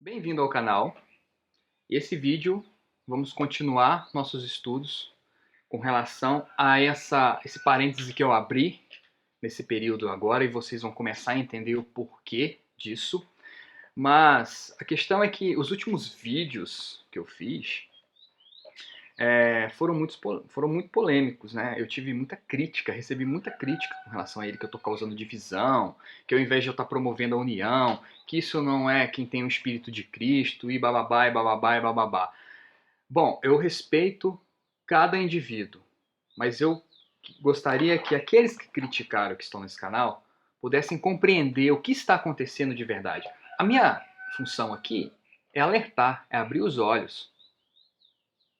Bem-vindo ao canal. Esse vídeo vamos continuar nossos estudos com relação a esse parêntese que eu abri nesse período agora e vocês vão começar a entender o porquê disso. Mas a questão é que os últimos vídeos que eu fiz foram muito polêmicos, né? Eu tive muita crítica, recebi muita crítica com relação a ele, que eu estou causando divisão, que ao invés de eu estar promovendo a união, que isso não é quem tem o Espírito de Cristo, e bababá, e bababá, e bababá. Bom, eu respeito cada indivíduo, mas eu gostaria que aqueles que criticaram que estão nesse canal pudessem compreender o que está acontecendo de verdade. A minha função aqui é alertar, é abrir os olhos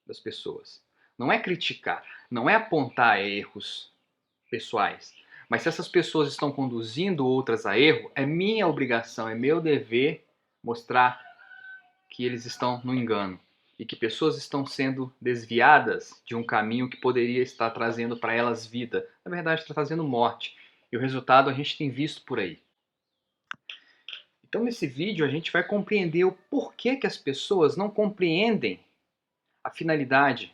das pessoas. Não é criticar, não é apontar erros pessoais. Mas se essas pessoas estão conduzindo outras a erro, é minha obrigação, é meu dever mostrar que eles estão no engano e que pessoas estão sendo desviadas de um caminho que poderia estar trazendo para elas vida. Na verdade, está trazendo morte. E o resultado a gente tem visto por aí. Então, nesse vídeo, a gente vai compreender o porquê que as pessoas não compreendem a finalidade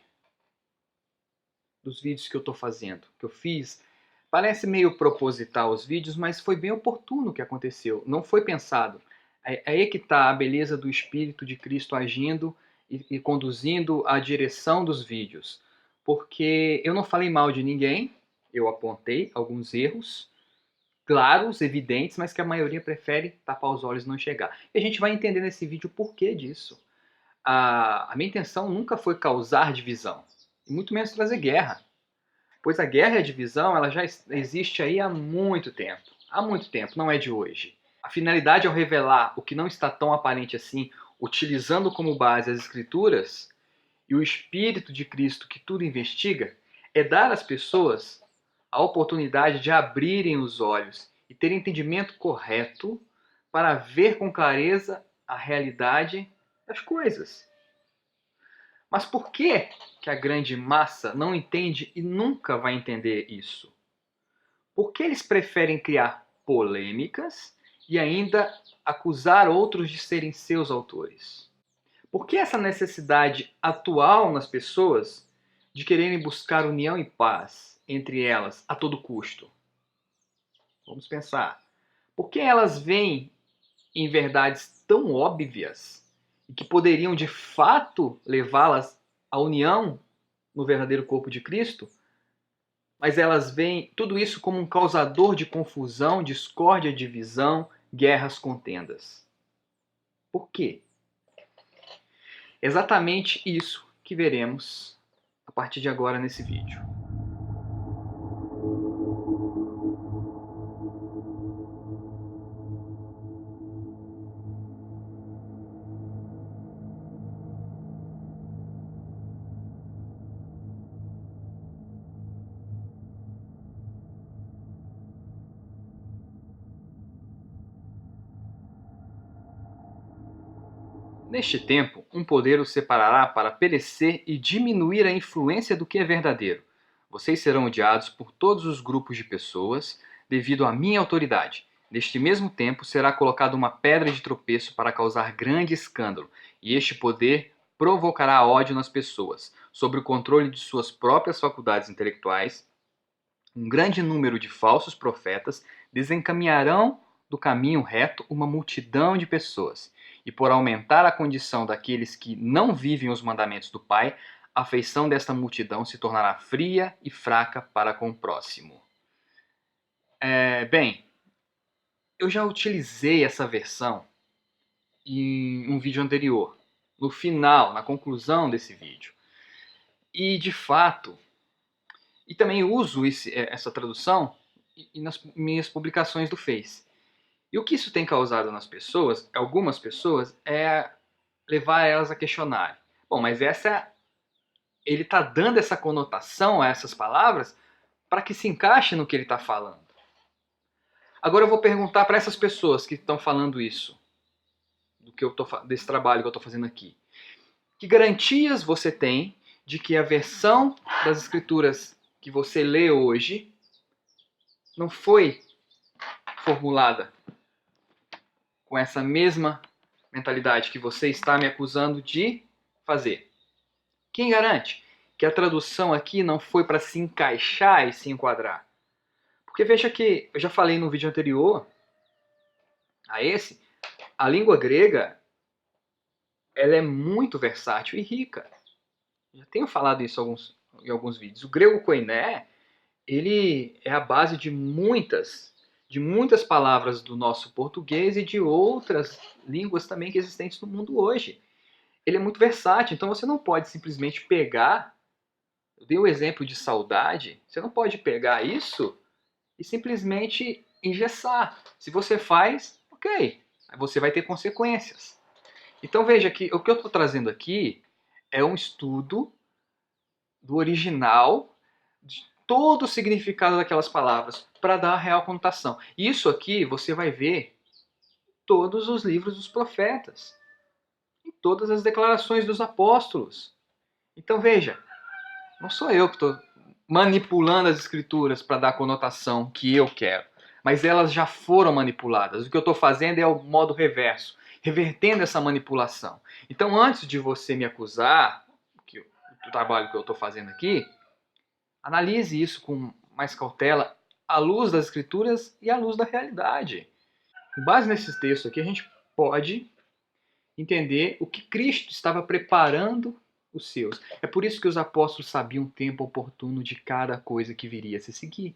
dos vídeos que eu estou fazendo, que eu fiz. Parece meio proposital os vídeos, mas foi bem oportuno o que aconteceu. Não foi pensado. É aí que está a beleza do Espírito de Cristo agindo e conduzindo a direção dos vídeos. Porque eu não falei mal de ninguém, eu apontei alguns erros, claros, evidentes, mas que a maioria prefere tapar os olhos e não enxergar. E a gente vai entender nesse vídeo o porquê disso. A minha intenção nunca foi causar divisão, e muito menos trazer guerra. Pois a guerra e a divisão ela já existe aí há muito tempo. Há muito tempo, não é de hoje. A finalidade ao revelar o que não está tão aparente assim, utilizando como base as Escrituras e o Espírito de Cristo que tudo investiga, é dar às pessoas a oportunidade de abrirem os olhos e terem entendimento correto para ver com clareza a realidade das coisas. Mas por que a grande massa não entende e nunca vai entender isso? Por que eles preferem criar polêmicas e ainda acusar outros de serem seus autores? Por que essa necessidade atual nas pessoas de quererem buscar união e paz entre elas a todo custo? Vamos pensar. Por que elas veem em verdades tão óbvias e que poderiam de fato levá-las à união no verdadeiro corpo de Cristo, mas elas veem tudo isso como um causador de confusão, discórdia, divisão, guerras, contendas? Por quê? Exatamente isso que veremos a partir de agora nesse vídeo. Neste tempo, um poder os separará para perecer e diminuir a influência do que é verdadeiro. Vocês serão odiados por todos os grupos de pessoas devido à minha autoridade. Neste mesmo tempo, será colocada uma pedra de tropeço para causar grande escândalo, e este poder provocará ódio nas pessoas, sob o controle de suas próprias faculdades intelectuais. Um grande número de falsos profetas desencaminharão do caminho reto uma multidão de pessoas, e por aumentar a condição daqueles que não vivem os mandamentos do Pai, a afeição desta multidão se tornará fria e fraca para com o próximo. Bem, eu já utilizei essa versão em um vídeo anterior, no final, na conclusão desse vídeo. E de fato, e também uso essa tradução nas minhas publicações do Face. E o que isso tem causado nas pessoas, algumas pessoas, é levar elas a questionarem. Bom, mas ele está dando essa conotação a essas palavras para que se encaixe no que ele está falando. Agora eu vou perguntar para essas pessoas que estão falando isso, desse trabalho que eu estou fazendo aqui. Que garantias você tem de que a versão das Escrituras que você lê hoje não foi formulada com essa mesma mentalidade que você está me acusando de fazer? Quem garante que a tradução aqui não foi para se encaixar e se enquadrar? Porque veja que eu já falei no vídeo anterior a esse, a língua grega ela é muito versátil e rica. Já tenho falado isso em alguns vídeos. O grego koiné, ele é a base de muitas palavras do nosso português e de outras línguas também que existentes no mundo hoje. Ele é muito versátil, então você não pode simplesmente pegar, eu dei o exemplo de saudade, você não pode pegar isso e simplesmente engessar. Se você faz, ok, você vai ter consequências. Então veja que o que eu estou trazendo aqui é um estudo do original, de todo o significado daquelas palavras, para dar a real conotação. Isso aqui você vai ver em todos os livros dos profetas, em todas as declarações dos apóstolos. Então veja, não sou eu que estou manipulando as escrituras para dar a conotação que eu quero, mas elas já foram manipuladas. O que eu estou fazendo é o modo reverso, revertendo essa manipulação. Então, antes de você me acusar do trabalho que eu estou fazendo aqui, analise isso com mais cautela à luz das escrituras e à luz da realidade. Com base nesses textos aqui, a gente pode entender o que Cristo estava preparando os seus. É por isso que os apóstolos sabiam o tempo oportuno de cada coisa que viria a se seguir.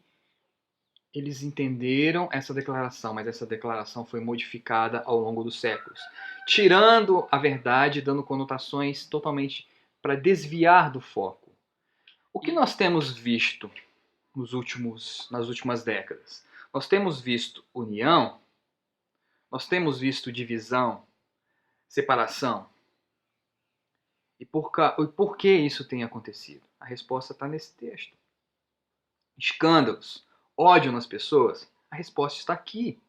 Eles entenderam essa declaração, mas essa declaração foi modificada ao longo dos séculos, tirando a verdade, dando conotações totalmente para desviar do foco. O que nós temos visto nas últimas décadas? Nós temos visto união, nós temos visto divisão, separação. E por que isso tem acontecido? A resposta está nesse texto. Escândalos, ódio nas pessoas, a resposta está aqui.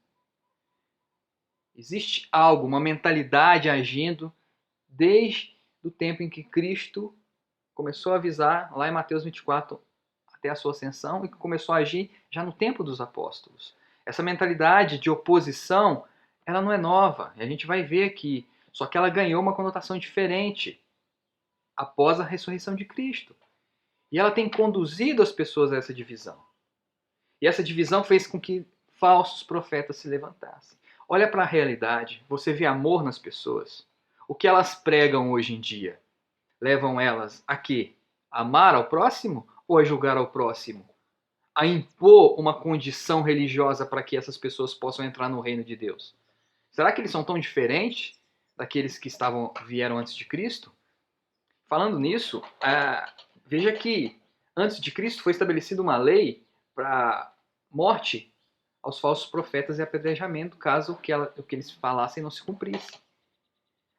Existe algo, uma mentalidade agindo desde o tempo em que Cristo começou a avisar, lá em Mateus 24, até a sua ascensão, e que começou a agir já no tempo dos apóstolos. Essa mentalidade de oposição, ela não é nova, e a gente vai ver aqui, só que ela ganhou uma conotação diferente após a ressurreição de Cristo. E ela tem conduzido as pessoas a essa divisão. E essa divisão fez com que falsos profetas se levantassem. Olha para a realidade, você vê amor nas pessoas. O que elas pregam hoje em dia? Levam elas a quê? A amar ao próximo ou a julgar ao próximo? A impor uma condição religiosa para que essas pessoas possam entrar no reino de Deus? Será que eles são tão diferentes daqueles que vieram antes de Cristo? Falando nisso, veja que antes de Cristo foi estabelecida uma lei para morte aos falsos profetas e apedrejamento, caso o que eles falassem não se cumprisse.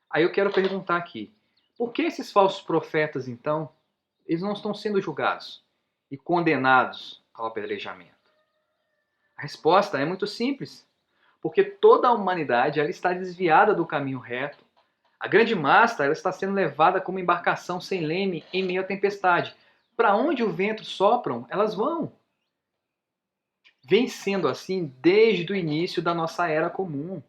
Aí eu quero perguntar aqui, por que esses falsos profetas, então, eles não estão sendo julgados e condenados ao apedrejamento? A resposta é muito simples, porque toda a humanidade ela está desviada do caminho reto. A grande massa ela está sendo levada como embarcação sem leme em meio à tempestade. Para onde o vento sopram, elas vão. Vem sendo assim desde o início da nossa era comum.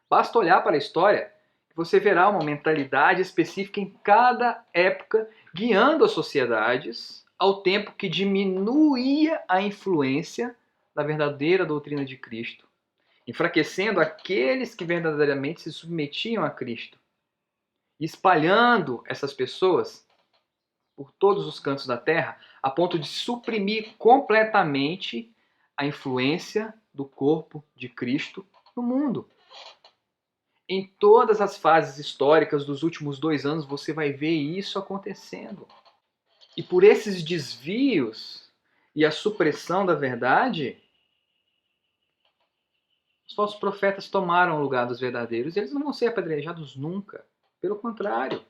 Basta olhar para a história que você verá uma mentalidade específica em cada época, guiando as sociedades ao tempo que diminuía a influência da verdadeira doutrina de Cristo, enfraquecendo aqueles que verdadeiramente se submetiam a Cristo, espalhando essas pessoas por todos os cantos da terra, a ponto de suprimir completamente a influência do corpo de Cristo no mundo. Em todas as fases históricas dos últimos 2 anos, você vai ver isso acontecendo. E por esses desvios e a supressão da verdade, os falsos profetas tomaram o lugar dos verdadeiros e eles não vão ser apedrejados nunca. Pelo contrário.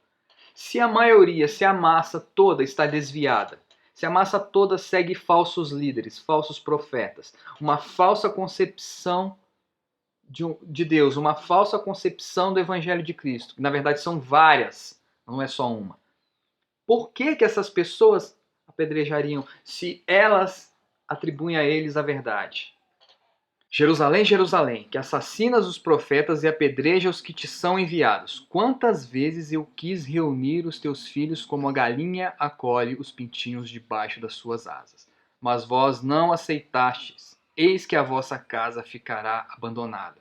Se a maioria, se a massa toda está desviada, se a massa toda segue falsos líderes, falsos profetas, uma falsa concepção de Deus, uma falsa concepção do Evangelho de Cristo, que na verdade são várias, não é só uma. Por que essas pessoas apedrejariam se elas atribuem a eles a verdade? Jerusalém, Jerusalém, que assassinas os profetas e apedreja os que te são enviados. Quantas vezes eu quis reunir os teus filhos como a galinha acolhe os pintinhos debaixo das suas asas. Mas vós não aceitastes. Eis que a vossa casa ficará abandonada.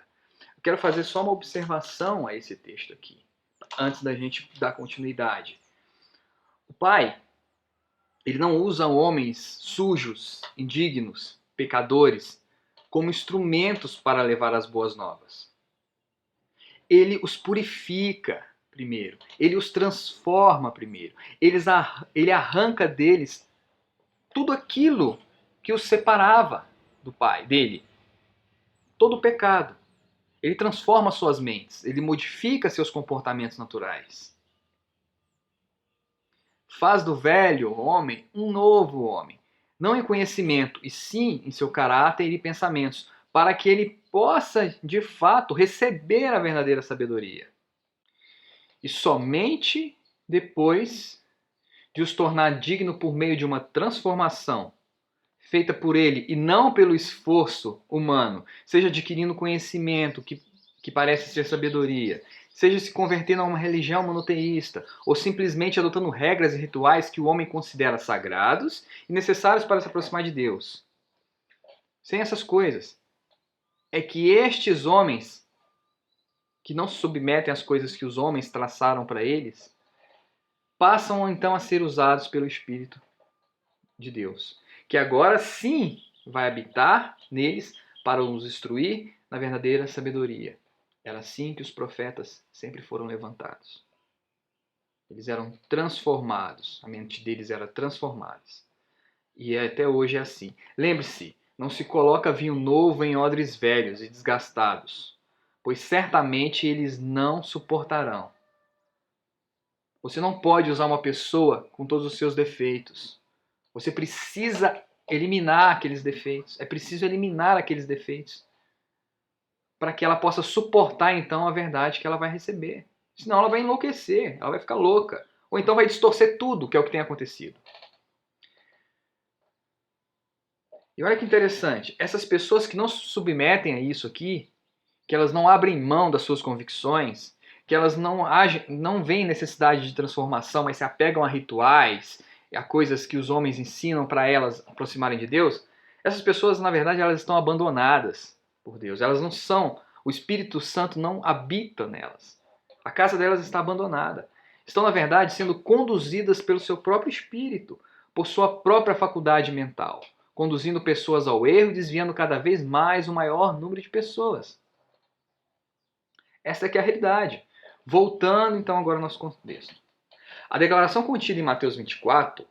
Eu quero fazer só uma observação a esse texto aqui, antes da gente dar continuidade. O pai, ele não usa homens sujos, indignos, pecadores, como instrumentos para levar as boas novas. Ele os purifica primeiro, ele os transforma primeiro, ele arranca deles tudo aquilo que os separava do Pai, dele, todo o pecado. Ele transforma suas mentes, ele modifica seus comportamentos naturais. Faz do velho homem um novo homem, não em conhecimento, e sim em seu caráter e pensamentos, para que ele possa, de fato, receber a verdadeira sabedoria. E somente depois de os tornar digno por meio de uma transformação feita por ele e não pelo esforço humano, seja adquirindo conhecimento que parece ser sabedoria, seja se convertendo a uma religião monoteísta, ou simplesmente adotando regras e rituais que o homem considera sagrados e necessários para se aproximar de Deus. Sem essas coisas, é que estes homens, que não se submetem às coisas que os homens traçaram para eles, passam então a ser usados pelo Espírito de Deus, que agora sim vai habitar neles para os instruir na verdadeira sabedoria. Era assim que os profetas sempre foram levantados. Eles eram transformados, a mente deles era transformada. E até hoje é assim. Lembre-se, não se coloca vinho novo em odres velhos e desgastados, pois certamente eles não suportarão. Você não pode usar uma pessoa com todos os seus defeitos. Você precisa eliminar aqueles defeitos. É preciso eliminar aqueles defeitos para que ela possa suportar então a verdade que ela vai receber. Senão ela vai enlouquecer, ela vai ficar louca. Ou então vai distorcer tudo, que é o que tem acontecido. E olha que interessante, essas pessoas que não se submetem a isso aqui, que elas não abrem mão das suas convicções, que elas não veem necessidade de transformação, mas se apegam a rituais, a coisas que os homens ensinam para elas aproximarem de Deus, essas pessoas, na verdade, elas estão abandonadas por Deus. Elas não são, o Espírito Santo não habita nelas. A casa delas está abandonada. Estão, na verdade, sendo conduzidas pelo seu próprio espírito, por sua própria faculdade mental, conduzindo pessoas ao erro e desviando cada vez mais o maior número de pessoas. Essa é que é a realidade. Voltando então agora ao nosso contexto. A declaração contida em Mateus 24,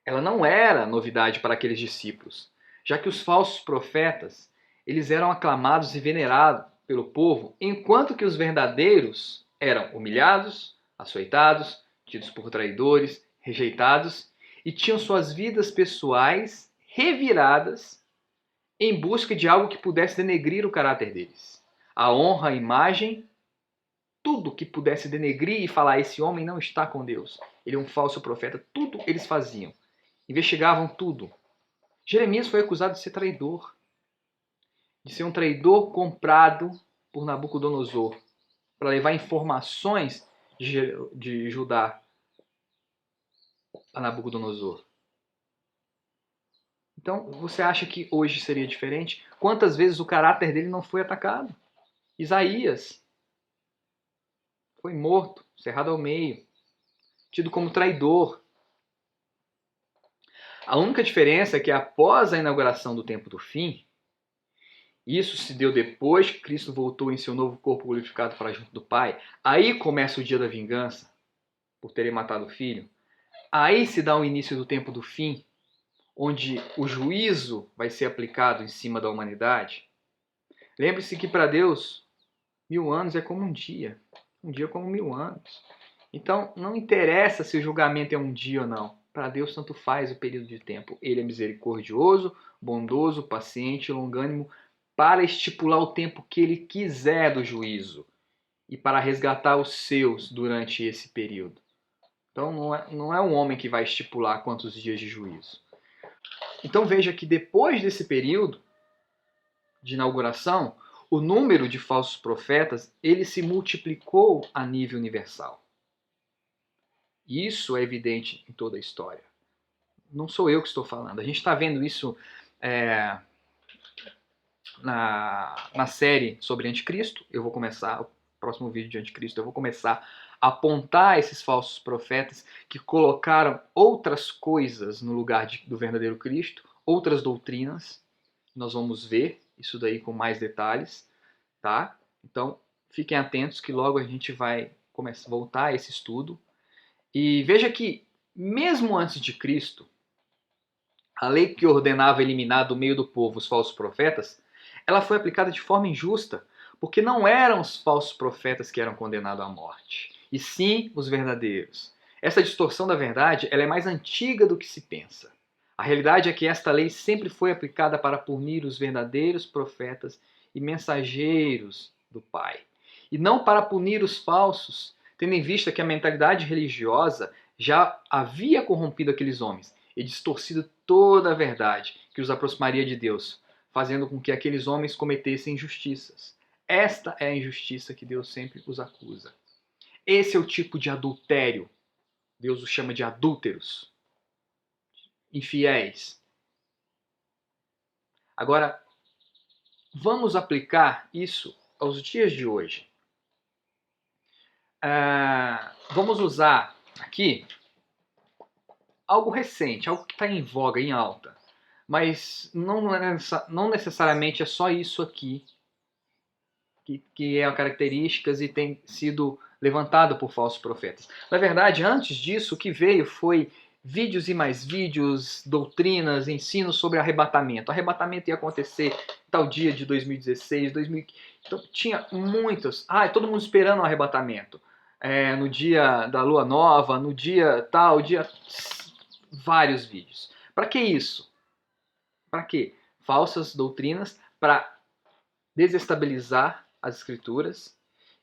ela não era novidade para aqueles discípulos, já que os falsos profetas, eles eram aclamados e venerados pelo povo, enquanto que os verdadeiros eram humilhados, açoitados, tidos por traidores, rejeitados e tinham suas vidas pessoais reviradas em busca de algo que pudesse denegrir o caráter deles. A honra, a imagem, tudo que pudesse denegrir e falar: esse homem não está com Deus, ele é um falso profeta, tudo eles faziam. Investigavam tudo. Jeremias foi acusado de ser traidor, de ser um traidor comprado por Nabucodonosor, para levar informações de Judá a Nabucodonosor. Então, você acha que hoje seria diferente? Quantas vezes o caráter dele não foi atacado? Isaías foi morto, cerrado ao meio, tido como traidor. A única diferença é que após a inauguração do tempo do fim, isso se deu depois que Cristo voltou em seu novo corpo glorificado para junto do Pai, aí começa o dia da vingança, por terem matado o filho. Aí se dá o início do tempo do fim, onde o juízo vai ser aplicado em cima da humanidade. Lembre-se que para Deus, 1000 anos é como um dia como 1000 anos. Então, não interessa se o julgamento é um dia ou não. Para Deus, tanto faz o período de tempo. Ele é misericordioso, bondoso, paciente, longânimo, para estipular o tempo que ele quiser do juízo e para resgatar os seus durante esse período. Então, não é um homem que vai estipular quantos dias de juízo. Então, veja que depois desse período, de inauguração, o número de falsos profetas ele se multiplicou a nível universal. Isso é evidente em toda a história. Não sou eu que estou falando. A gente está vendo isso na série sobre Anticristo. Eu vou começar, o próximo vídeo de Anticristo, eu vou começar a apontar esses falsos profetas que colocaram outras coisas no lugar do verdadeiro Cristo, outras doutrinas. Nós vamos ver isso daí com mais detalhes, tá? Então, fiquem atentos que logo a gente vai voltar a esse estudo. E veja que, mesmo antes de Cristo, a lei que ordenava eliminar do meio do povo os falsos profetas, ela foi aplicada de forma injusta, porque não eram os falsos profetas que eram condenados à morte, e sim os verdadeiros. Essa distorção da verdade ela é mais antiga do que se pensa. A realidade é que esta lei sempre foi aplicada para punir os verdadeiros profetas e mensageiros do Pai, e não para punir os falsos, tendo em vista que a mentalidade religiosa já havia corrompido aqueles homens e distorcido toda a verdade que os aproximaria de Deus, fazendo com que aqueles homens cometessem injustiças. Esta é a injustiça que Deus sempre os acusa. Esse é o tipo de adultério. Deus os chama de adúlteros, infiéis. Agora, vamos aplicar isso aos dias de hoje. Vamos usar aqui algo recente, algo que está em voga, em alta. Mas não necessariamente é só isso aqui que é a características e tem sido levantado por falsos profetas. Na verdade, antes disso, o que veio foi vídeos e mais vídeos, doutrinas, ensinos sobre arrebatamento. Arrebatamento ia acontecer tal dia de 2016, 2015. Então, tinha muitos. Todo mundo esperando o arrebatamento. No dia da lua nova, no dia tal, dia... Vários vídeos. Para que isso? Para quê? Falsas doutrinas para desestabilizar as escrituras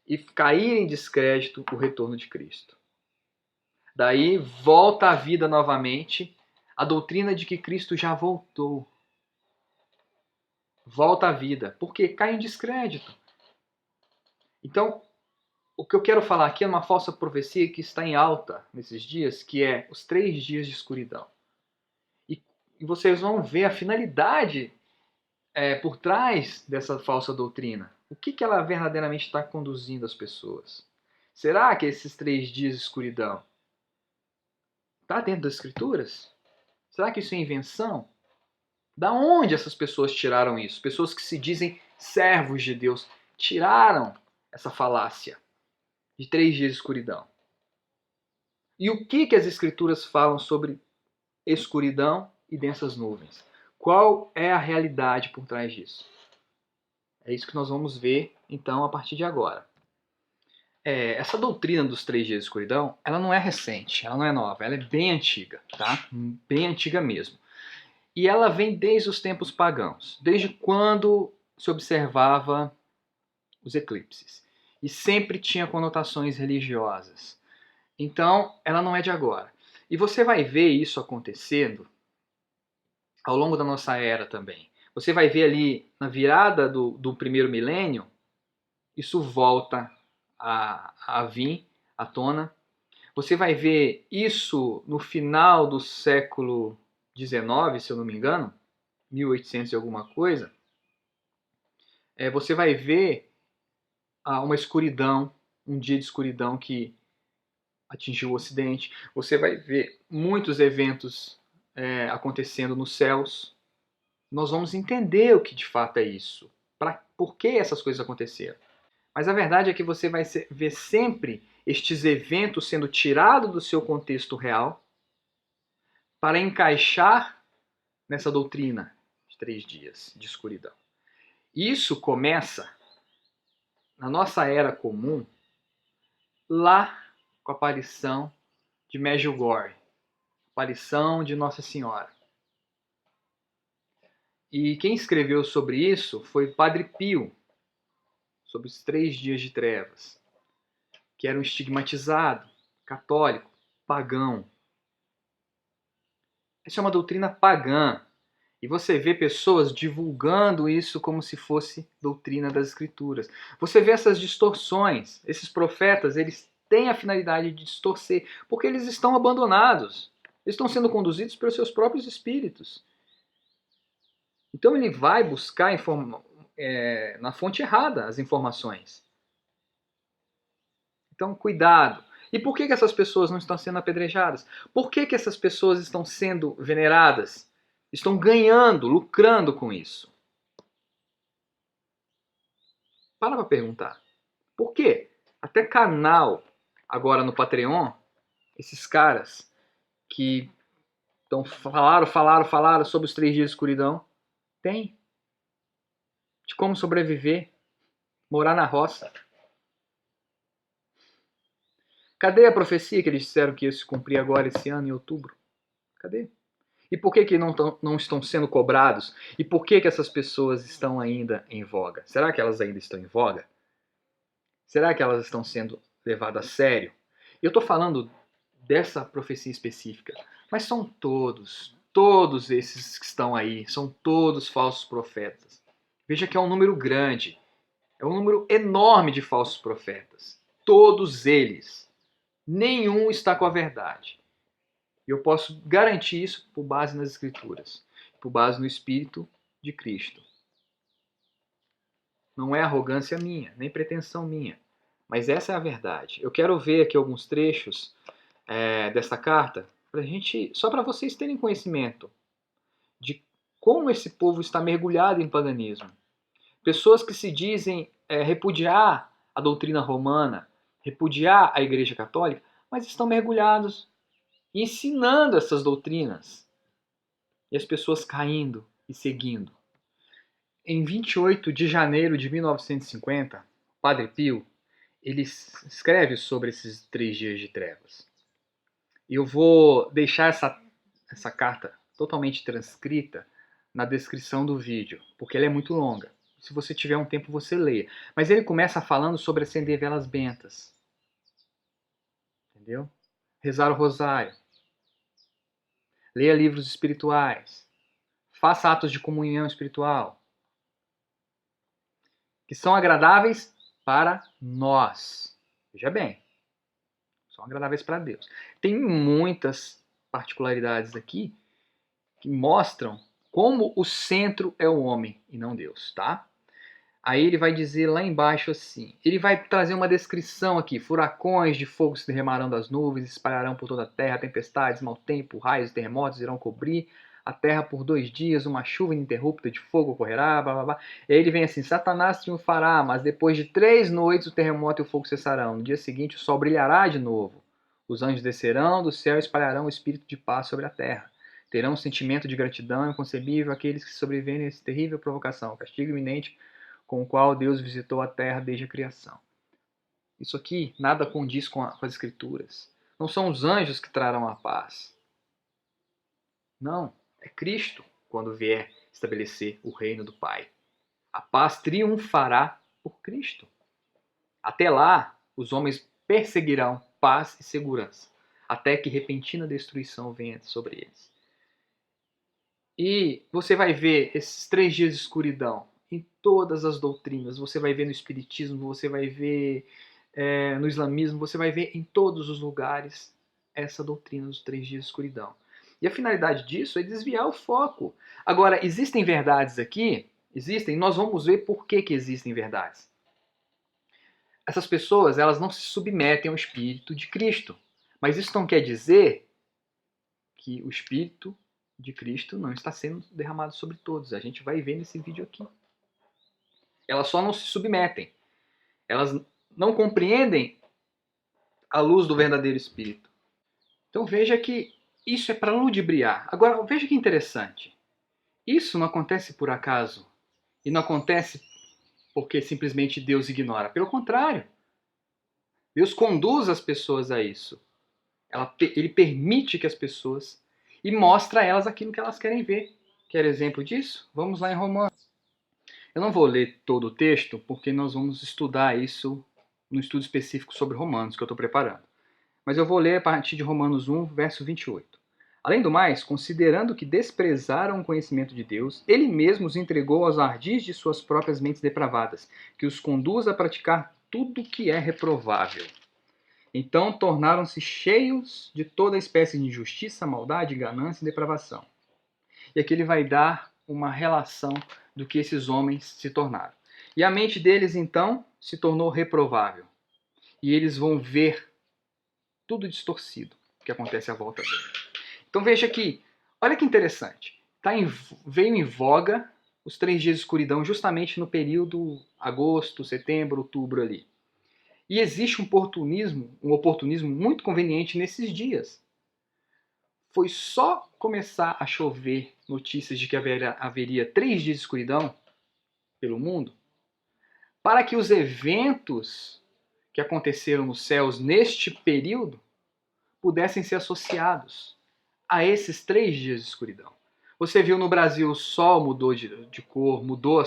e cair em descrédito o retorno de Cristo. Daí volta à vida novamente a doutrina de que Cristo já voltou. Volta à vida, porque cai em descrédito. Então, o que eu quero falar aqui é uma falsa profecia que está em alta nesses dias, que é os 3 dias de escuridão. E vocês vão ver a finalidade por trás dessa falsa doutrina. O que ela verdadeiramente está conduzindo as pessoas? Será que esses 3 dias de escuridão está dentro das escrituras? Será que isso é invenção? Da onde essas pessoas tiraram isso? Pessoas que se dizem servos de Deus tiraram essa falácia de 3 dias de escuridão. E o que as escrituras falam sobre escuridão e densas nuvens? Qual é a realidade por trás disso? É isso que nós vamos ver, então, a partir de agora. Essa doutrina dos 3 dias de escuridão, ela não é recente, ela não é nova, ela é bem antiga, tá? Bem antiga mesmo. E ela vem desde os tempos pagãos, desde quando se observava os eclipses. E sempre tinha conotações religiosas. Então, ela não é de agora. E você vai ver isso acontecendo ao longo da nossa era também. Você vai ver ali na virada do primeiro milênio, isso volta a vir à tona. Você vai ver isso no final do século XIX, se eu não me engano, 1800 e alguma coisa. Você vai ver uma escuridão, um dia de escuridão que atingiu o Ocidente. Você vai ver muitos eventos acontecendo nos céus. Nós vamos entender o que de fato é isso. Por que essas coisas aconteceram. Mas a verdade é que você vai ver sempre estes eventos sendo tirados do seu contexto real para encaixar nessa doutrina de 3 dias de escuridão. Isso começa na nossa era comum, lá com a aparição de Medjugorje, aparição de Nossa Senhora. E quem escreveu sobre isso foi Padre Pio, sobre os 3 dias de trevas, que era um estigmatizado, católico, pagão. Essa é uma doutrina pagã. E você vê pessoas divulgando isso como se fosse doutrina das Escrituras. Você vê essas distorções. Esses profetas, eles têm a finalidade de distorcer, porque eles estão abandonados. Eles estão sendo conduzidos pelos seus próprios espíritos. Então ele vai buscar na fonte errada as informações. Então, cuidado. E por que essas pessoas não estão sendo apedrejadas? Por que essas pessoas estão sendo veneradas? Estão ganhando, lucrando com isso? Para perguntar. Por quê? Até canal, agora no Patreon, esses caras que falaram sobre os 3 dias de escuridão, tem. De como sobreviver, morar na roça. Cadê a profecia que eles disseram que ia se cumprir agora esse ano, em outubro? Cadê? E por que não estão sendo cobrados? E por que essas pessoas estão ainda em voga? Será que elas ainda estão em voga? Será que elas estão sendo levadas a sério? Eu estou falando dessa profecia específica, mas são todos esses que estão aí, são todos falsos profetas. Veja que é um número grande, é um número enorme de falsos profetas. Todos eles. Nenhum está com a verdade. E eu posso garantir isso por base nas Escrituras, por base no Espírito de Cristo. Não é arrogância minha, nem pretensão minha, mas essa é a verdade. Eu quero ver aqui alguns trechos dessa carta, só para vocês terem conhecimento de como esse povo está mergulhado em paganismo. Pessoas que se dizem repudiar a doutrina romana, repudiar a Igreja Católica, mas estão mergulhados ensinando essas doutrinas. E as pessoas caindo e seguindo. Em 28 de janeiro de 1950, Padre Pio, ele escreve sobre esses 3 dias de trevas. E eu vou deixar essa carta totalmente transcrita na descrição do vídeo, porque ela é muito longa. Se você tiver um tempo, você leia. Mas ele começa falando sobre acender velas bentas. Entendeu? Rezar o rosário. Leia livros espirituais. Faça atos de comunhão espiritual. Que são agradáveis para nós. Veja bem. São agradáveis para Deus. Tem muitas particularidades aqui que mostram como o centro é o homem e não Deus, tá? Aí ele vai dizer lá embaixo assim, ele vai trazer uma descrição aqui, furacões de fogo se derramarão das nuvens, espalharão por toda a terra, tempestades, mau tempo, raios, terremotos irão cobrir a terra por 2 dias, uma chuva ininterrupta de fogo ocorrerá, blá blá blá. E aí ele vem assim, Satanás triunfará, mas depois de 3 noites o terremoto e o fogo cessarão. No dia seguinte o sol brilhará de novo. Os anjos descerão do céu e espalharão o espírito de paz sobre a terra. Terão um sentimento de gratidão inconcebível aqueles que sobrevivem a essa terrível provocação, castigo iminente com o qual Deus visitou a terra desde a criação. Isso aqui nada condiz com as Escrituras. Não são os anjos que trarão a paz. Não, é Cristo quando vier estabelecer o reino do Pai. A paz triunfará por Cristo. Até lá, os homens perseguirão paz e segurança, até que repentina destruição venha sobre eles. E você vai ver esses 3 dias de escuridão em todas as doutrinas. Você vai ver no Espiritismo, você vai ver no Islamismo, você vai ver em todos os lugares essa doutrina dos 3 dias de escuridão. E a finalidade disso é desviar o foco. Agora, existem verdades aqui? Existem. Nós vamos ver por que existem verdades. Essas pessoas, elas não se submetem ao Espírito de Cristo. Mas isso não quer dizer que o Espírito de Cristo não está sendo derramado sobre todos. A gente vai ver nesse vídeo aqui. Elas só não se submetem. Elas não compreendem a luz do verdadeiro Espírito. Então veja que isso é para ludibriar. Agora, veja que interessante. Isso não acontece por acaso. E não acontece porque simplesmente Deus ignora. Pelo contrário. Deus conduz as pessoas a isso. Ele permite que as pessoas... e mostra a elas aquilo que elas querem ver. Quer exemplo disso? Vamos lá em Romanos. Eu não vou ler todo o texto, porque nós vamos estudar isso no estudo específico sobre Romanos, que eu estou preparando. Mas eu vou ler a partir de Romanos 1, verso 28. Além do mais, considerando que desprezaram o conhecimento de Deus, ele mesmo os entregou aos ardis de suas próprias mentes depravadas, que os conduz a praticar tudo que é reprovável. Então tornaram-se cheios de toda espécie de injustiça, maldade, ganância e depravação. E aqui ele vai dar uma relação do que esses homens se tornaram. E a mente deles, então, se tornou reprovável. E eles vão ver tudo distorcido que acontece à volta deles. Então veja aqui, olha que interessante. Veio em voga os 3 dias de escuridão justamente no período agosto, setembro, outubro ali. E existe um oportunismo muito conveniente nesses dias. Foi só começar a chover notícias de que haveria 3 dias de escuridão pelo mundo, para que os eventos que aconteceram nos céus neste período pudessem ser associados a esses 3 dias de escuridão. Você viu no Brasil o sol mudou de cor, mudou a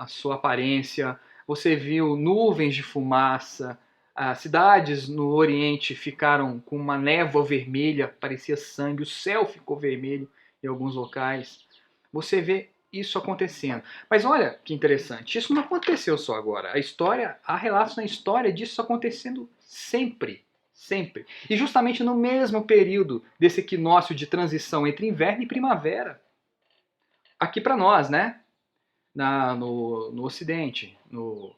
sua aparência, você viu nuvens de fumaça, cidades no Oriente ficaram com uma névoa vermelha, parecia sangue, o céu ficou vermelho em alguns locais. Você vê isso acontecendo. Mas olha que interessante, isso não aconteceu só agora. Há relatos na história disso acontecendo sempre. Sempre. E justamente no mesmo período desse equinócio de transição entre inverno e primavera. Aqui para nós, né? No Ocidente, no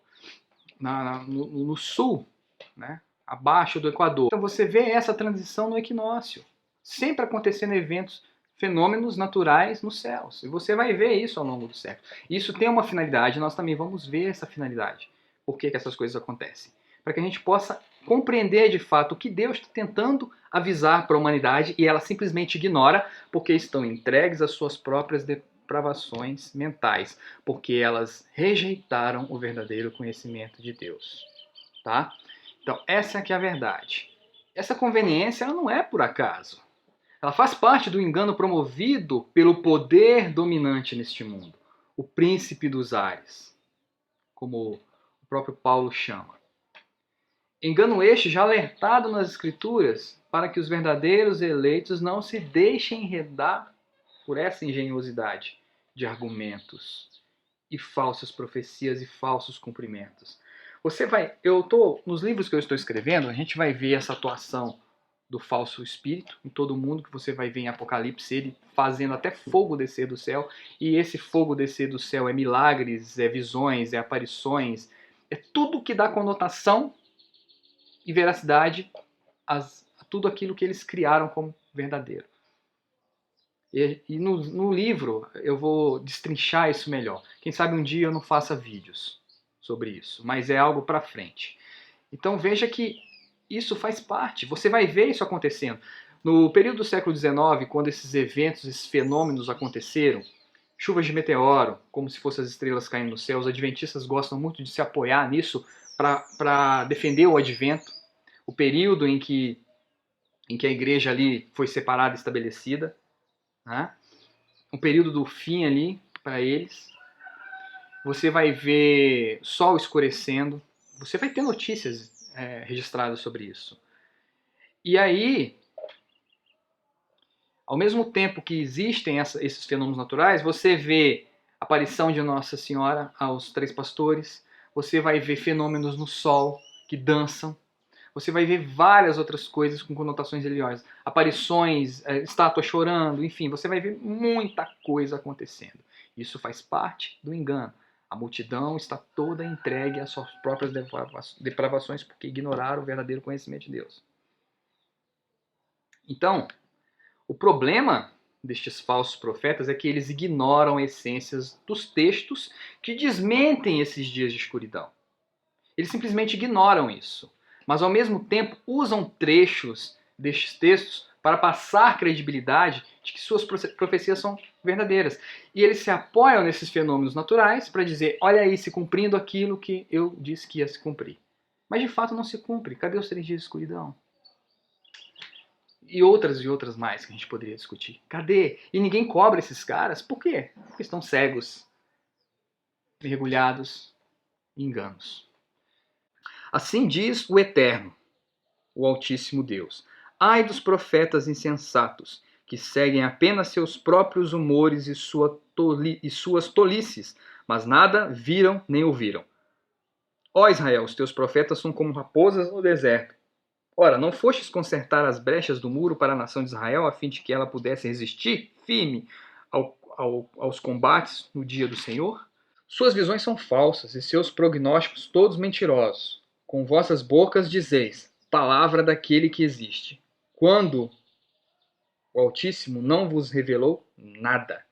Sul, né? Abaixo do Equador. Então você vê essa transição no equinócio. Sempre acontecendo eventos, fenômenos naturais nos céus. E você vai ver isso ao longo do século. Isso tem uma finalidade, nós também vamos ver essa finalidade. Por que essas coisas acontecem? Para que a gente possa compreender de fato o que Deus está tentando avisar para a humanidade e ela simplesmente ignora porque estão entregues às suas próprias depravações mentais, porque elas rejeitaram o verdadeiro conhecimento de Deus. Tá? Então, essa é a verdade. Essa conveniência ela não é por acaso. Ela faz parte do engano promovido pelo poder dominante neste mundo, o príncipe dos ares, como o próprio Paulo chama. Engano este já alertado nas Escrituras para que os verdadeiros eleitos não se deixem enredar por essa engenhosidade de argumentos e falsas profecias e falsos cumprimentos. Nos livros que eu estou escrevendo, a gente vai ver essa atuação do falso espírito em todo mundo, que você vai ver em Apocalipse, ele fazendo até fogo descer do céu, e esse fogo descer do céu é milagres, é visões, é aparições, é tudo que dá conotação e veracidade a tudo aquilo que eles criaram como verdadeiro. E no livro eu vou destrinchar isso melhor. Quem sabe um dia eu não faça vídeos sobre isso, mas é algo para frente. Então veja que isso faz parte, você vai ver isso acontecendo. No período do século XIX, quando esses eventos, esses fenômenos aconteceram, chuvas de meteoro, como se fossem as estrelas caindo no céu, os adventistas gostam muito de se apoiar nisso para defender o advento, o período em que a igreja ali foi separada e estabelecida, né? Um período do fim ali para eles. Você vai ver sol escurecendo, você vai ter notícias registradas sobre isso. E aí, ao mesmo tempo que existem esses fenômenos naturais, você vê a aparição de Nossa Senhora aos 3 pastores, você vai ver fenômenos no sol que dançam, você vai ver várias outras coisas com conotações religiosas. Aparições, estátuas chorando, enfim, você vai ver muita coisa acontecendo. Isso faz parte do engano. A multidão está toda entregue às suas próprias depravações porque ignoraram o verdadeiro conhecimento de Deus. Então, o problema destes falsos profetas é que eles ignoram essências dos textos que desmentem esses dias de escuridão. Eles simplesmente ignoram isso, mas ao mesmo tempo usam trechos destes textos para passar credibilidade de que suas profecias são verdadeiras. E eles se apoiam nesses fenômenos naturais para dizer, olha aí, se cumprindo aquilo que eu disse que ia se cumprir. Mas de fato não se cumpre. Cadê os 3 dias de escuridão? E outras mais que a gente poderia discutir. Cadê? E ninguém cobra esses caras. Por quê? Porque estão cegos, mergulhados em enganos. Assim diz o Eterno, o Altíssimo Deus. Ai dos profetas insensatos, que seguem apenas seus próprios humores e suas tolices, mas nada viram nem ouviram. Ó Israel, os teus profetas são como raposas no deserto. Ora, não fostes consertar as brechas do muro para a nação de Israel, a fim de que ela pudesse resistir firme aos combates no dia do Senhor? Suas visões são falsas e seus prognósticos todos mentirosos. Com vossas bocas dizeis, palavra daquele que existe. Quando o Altíssimo não vos revelou nada,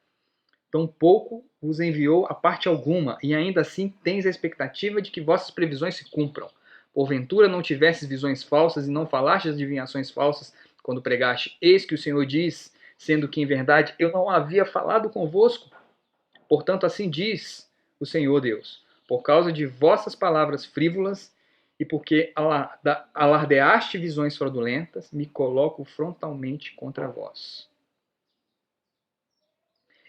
tampouco vos enviou a parte alguma, e ainda assim tens a expectativa de que vossas previsões se cumpram. Porventura não tivesses visões falsas e não falastes adivinhações falsas quando pregaste, eis que o Senhor diz, sendo que em verdade eu não havia falado convosco? Portanto, assim diz o Senhor Deus, por causa de vossas palavras frívolas e porque alardeaste visões fraudulentas, me coloco frontalmente contra vós.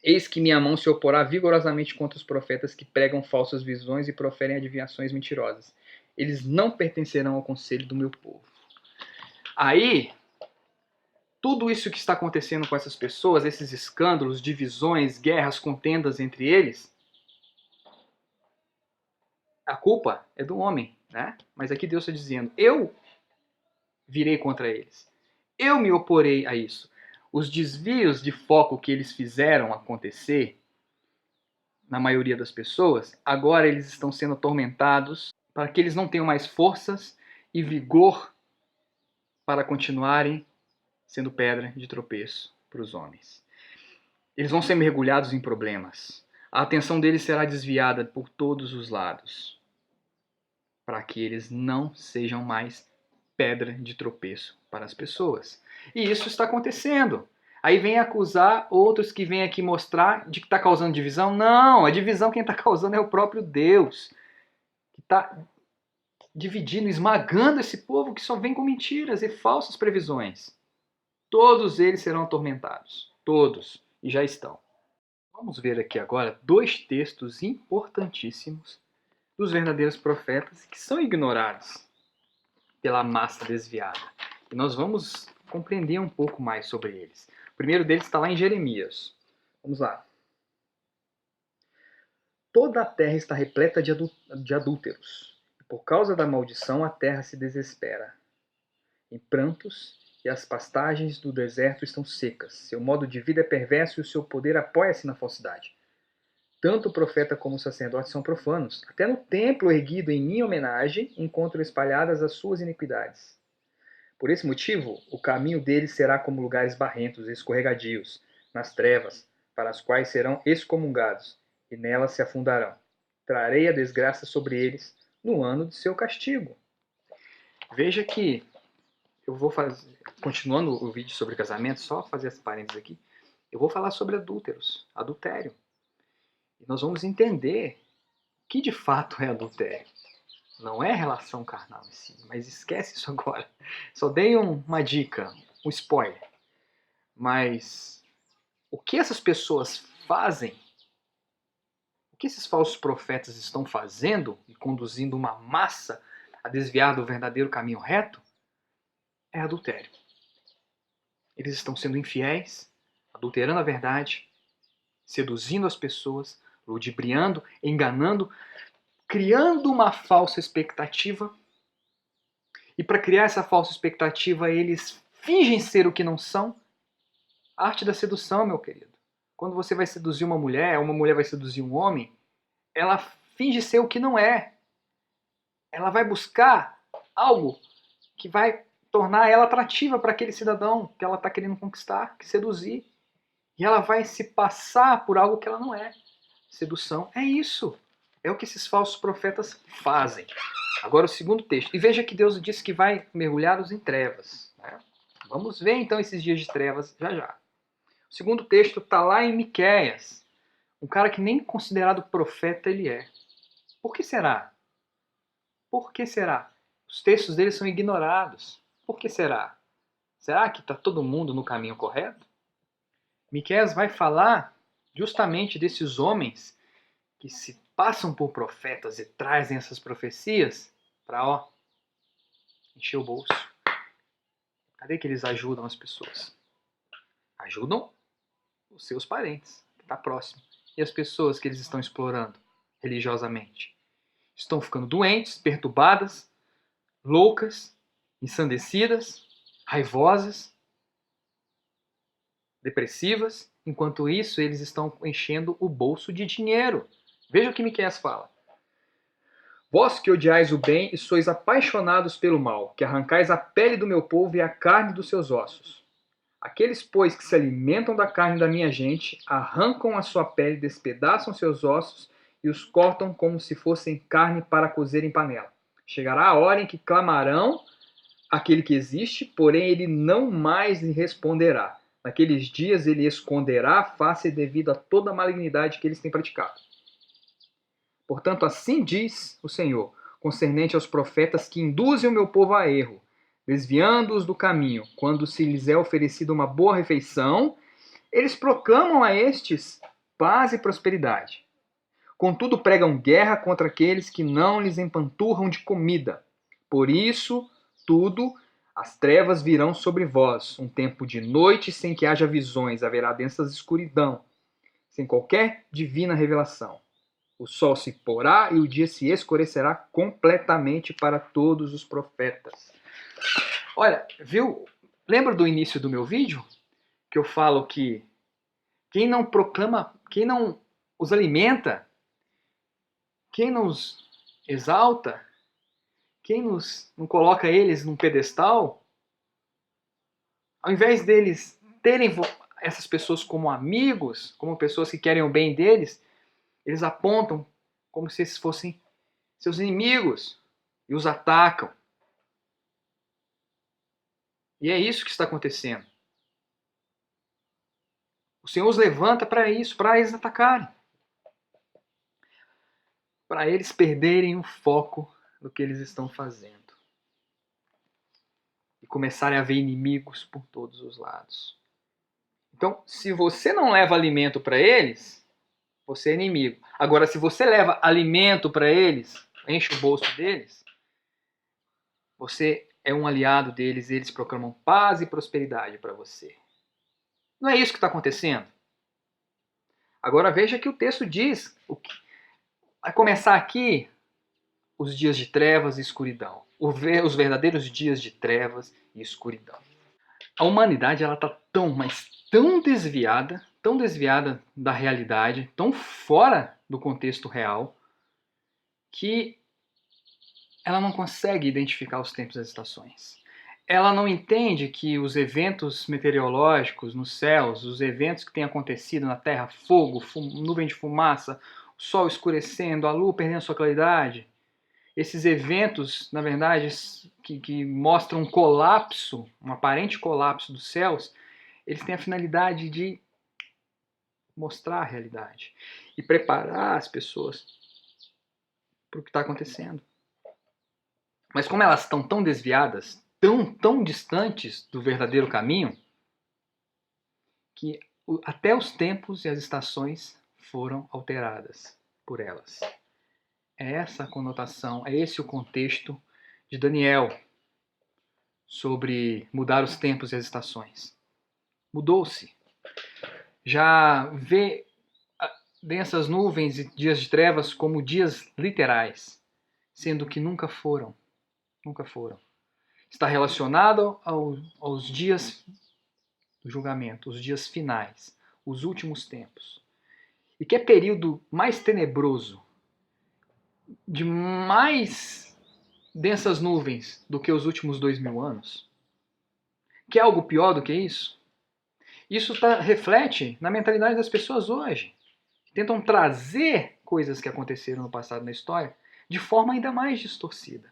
Eis que minha mão se oporá vigorosamente contra os profetas que pregam falsas visões e proferem adivinhações mentirosas. Eles não pertencerão ao conselho do meu povo. Aí, tudo isso que está acontecendo com essas pessoas, esses escândalos, divisões, guerras, contendas entre eles, a culpa é do homem, né? Mas aqui Deus está dizendo, eu virei contra eles. Eu me oporei a isso. Os desvios de foco que eles fizeram acontecer, na maioria das pessoas, agora eles estão sendo atormentados para que eles não tenham mais forças e vigor para continuarem sendo pedra de tropeço para os homens. Eles vão ser mergulhados em problemas. A atenção deles será desviada por todos os lados, para que eles não sejam mais pedra de tropeço para as pessoas. E isso está acontecendo. Aí vem acusar outros que vêm aqui mostrar de que está causando divisão. Não, a divisão quem está causando é o próprio Deus, que está dividindo, esmagando esse povo que só vem com mentiras e falsas previsões. Todos eles serão atormentados. Todos. E já estão. Vamos ver aqui agora dois textos importantíssimos dos verdadeiros profetas que são ignorados pela massa desviada. E nós vamos compreender um pouco mais sobre eles. O primeiro deles está lá em Jeremias. Vamos lá. Toda a terra está repleta de adúlteros. E por causa da maldição, a terra se desespera. Em prantos, e as pastagens do deserto estão secas. Seu modo de vida é perverso e o seu poder apoia-se na falsidade. Tanto o profeta como o sacerdote são profanos. Até no templo erguido em minha homenagem encontram espalhadas as suas iniquidades. Por esse motivo, o caminho deles será como lugares barrentos e escorregadios, nas trevas, para as quais serão excomungados, e nelas se afundarão. Trarei a desgraça sobre eles no ano de seu castigo. Veja que eu vou fazer, continuando o vídeo sobre casamento, só fazer as parênteses aqui, eu vou falar sobre adultério. E nós vamos entender que de fato é adultério. Não é relação carnal em si, mas esquece isso agora. Só dei uma dica, um spoiler. Mas o que essas pessoas fazem, o que esses falsos profetas estão fazendo e conduzindo uma massa a desviar do verdadeiro caminho reto, é adultério. Eles estão sendo infiéis, adulterando a verdade, seduzindo as pessoas, ludibriando, enganando, criando uma falsa expectativa. E para criar essa falsa expectativa, eles fingem ser o que não são. A arte da sedução, meu querido. Quando você vai seduzir uma mulher vai seduzir um homem, ela finge ser o que não é. Ela vai buscar algo que vai tornar ela atrativa para aquele cidadão que ela está querendo conquistar, que seduzir. E ela vai se passar por algo que ela não é. Sedução é isso. É o que esses falsos profetas fazem. Agora o segundo texto. E veja que Deus disse que vai mergulhá-los em trevas. Né? Vamos ver então esses dias de trevas já já. O segundo texto está lá em Miqueias. Um cara que nem considerado profeta ele é. Por que será? Por que será? Os textos dele são ignorados. Por que será? Será que está todo mundo no caminho correto? Miqueias vai falar justamente desses homens que se passam por profetas e trazem essas profecias para encher o bolso, Cadê que eles ajudam as pessoas? Ajudam os seus parentes, que está próximo. E as pessoas que eles estão explorando religiosamente? Estão ficando doentes, perturbadas, loucas, ensandecidas, raivosas, depressivas. Enquanto isso, eles estão enchendo o bolso de dinheiro. Veja o que Miqueias fala. Vós que odiais o bem e sois apaixonados pelo mal, que arrancais a pele do meu povo e a carne dos seus ossos. Aqueles, pois, que se alimentam da carne da minha gente, arrancam a sua pele, despedaçam seus ossos e os cortam como se fossem carne para cozer em panela. Chegará a hora em que clamarão aquele que existe, porém ele não mais lhe responderá. Naqueles dias ele esconderá a face devido a toda a malignidade que eles têm praticado. Portanto, assim diz o Senhor, concernente aos profetas que induzem o meu povo a erro, desviando-os do caminho. Quando se lhes é oferecida uma boa refeição, eles proclamam a estes paz e prosperidade. Contudo, pregam guerra contra aqueles que não lhes empanturram de comida. Por isso, tudo, as trevas virão sobre vós, um tempo de noite sem que haja visões, haverá densas escuridão, sem qualquer divina revelação. O sol se porá e o dia se escurecerá completamente para todos os profetas. Olha, viu? Lembra do início do meu vídeo? Que eu falo que quem não proclama, quem não os alimenta, quem nos exalta, quem não coloca eles num pedestal, ao invés deles terem essas pessoas como amigos, como pessoas que querem o bem deles, eles apontam como se esses fossem seus inimigos e os atacam. E é isso que está acontecendo. O Senhor os levanta para isso, para eles atacarem. Para eles perderem o foco do que eles estão fazendo. E começarem a ver inimigos por todos os lados. Então, se você não leva alimento para eles, você é inimigo. Agora, se você leva alimento para eles, enche o bolso deles, você é um aliado deles e eles proclamam paz e prosperidade para você. Não é isso que está acontecendo? Agora veja que o texto diz, vai começar aqui os dias de trevas e escuridão. Os verdadeiros dias de trevas e escuridão. A humanidade ela está mas tão desviada da realidade, tão fora do contexto real, que ela não consegue identificar os tempos e as estações. Ela não entende que os eventos meteorológicos nos céus, os eventos que têm acontecido na Terra, fogo, nuvem de fumaça, o sol escurecendo, a lua perdendo sua claridade, esses eventos, na verdade, que mostram um colapso, um aparente colapso dos céus, eles têm a finalidade de mostrar a realidade e preparar as pessoas para o que está acontecendo. Mas como elas estão tão desviadas, tão distantes do verdadeiro caminho, que até os tempos e as estações foram alteradas por elas. É essa a conotação, é esse o contexto de Daniel sobre mudar os tempos e as estações. Mudou-se. Já vê densas nuvens e dias de trevas como dias literais, sendo que nunca foram. Nunca foram. Está relacionado aos dias do julgamento, os dias finais, os últimos tempos. E que é período mais tenebroso, de mais densas nuvens do que os últimos 2000 anos? Que é algo pior do que isso? Isso reflete na mentalidade das pessoas hoje, que tentam trazer coisas que aconteceram no passado na história de forma ainda mais distorcida,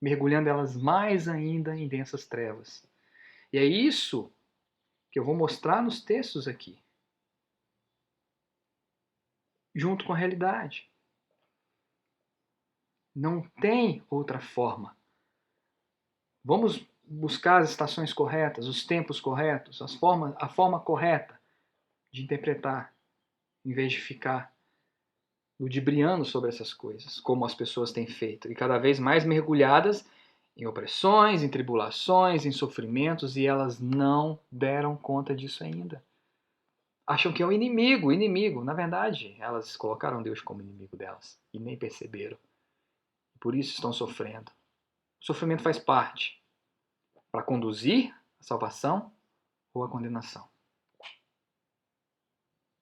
mergulhando elas mais ainda em densas trevas. E é isso que eu vou mostrar nos textos aqui, junto com a realidade. Não tem outra forma. Vamos buscar as estações corretas, os tempos corretos, a forma correta de interpretar, em vez de ficar ludibriando sobre essas coisas, como as pessoas têm feito, e cada vez mais mergulhadas em opressões, em tribulações, em sofrimentos, e elas não deram conta disso ainda. Acham que é o inimigo, inimigo. Na verdade, elas colocaram Deus como inimigo delas e nem perceberam. Por isso estão sofrendo. O sofrimento faz parte para conduzir a salvação ou a condenação.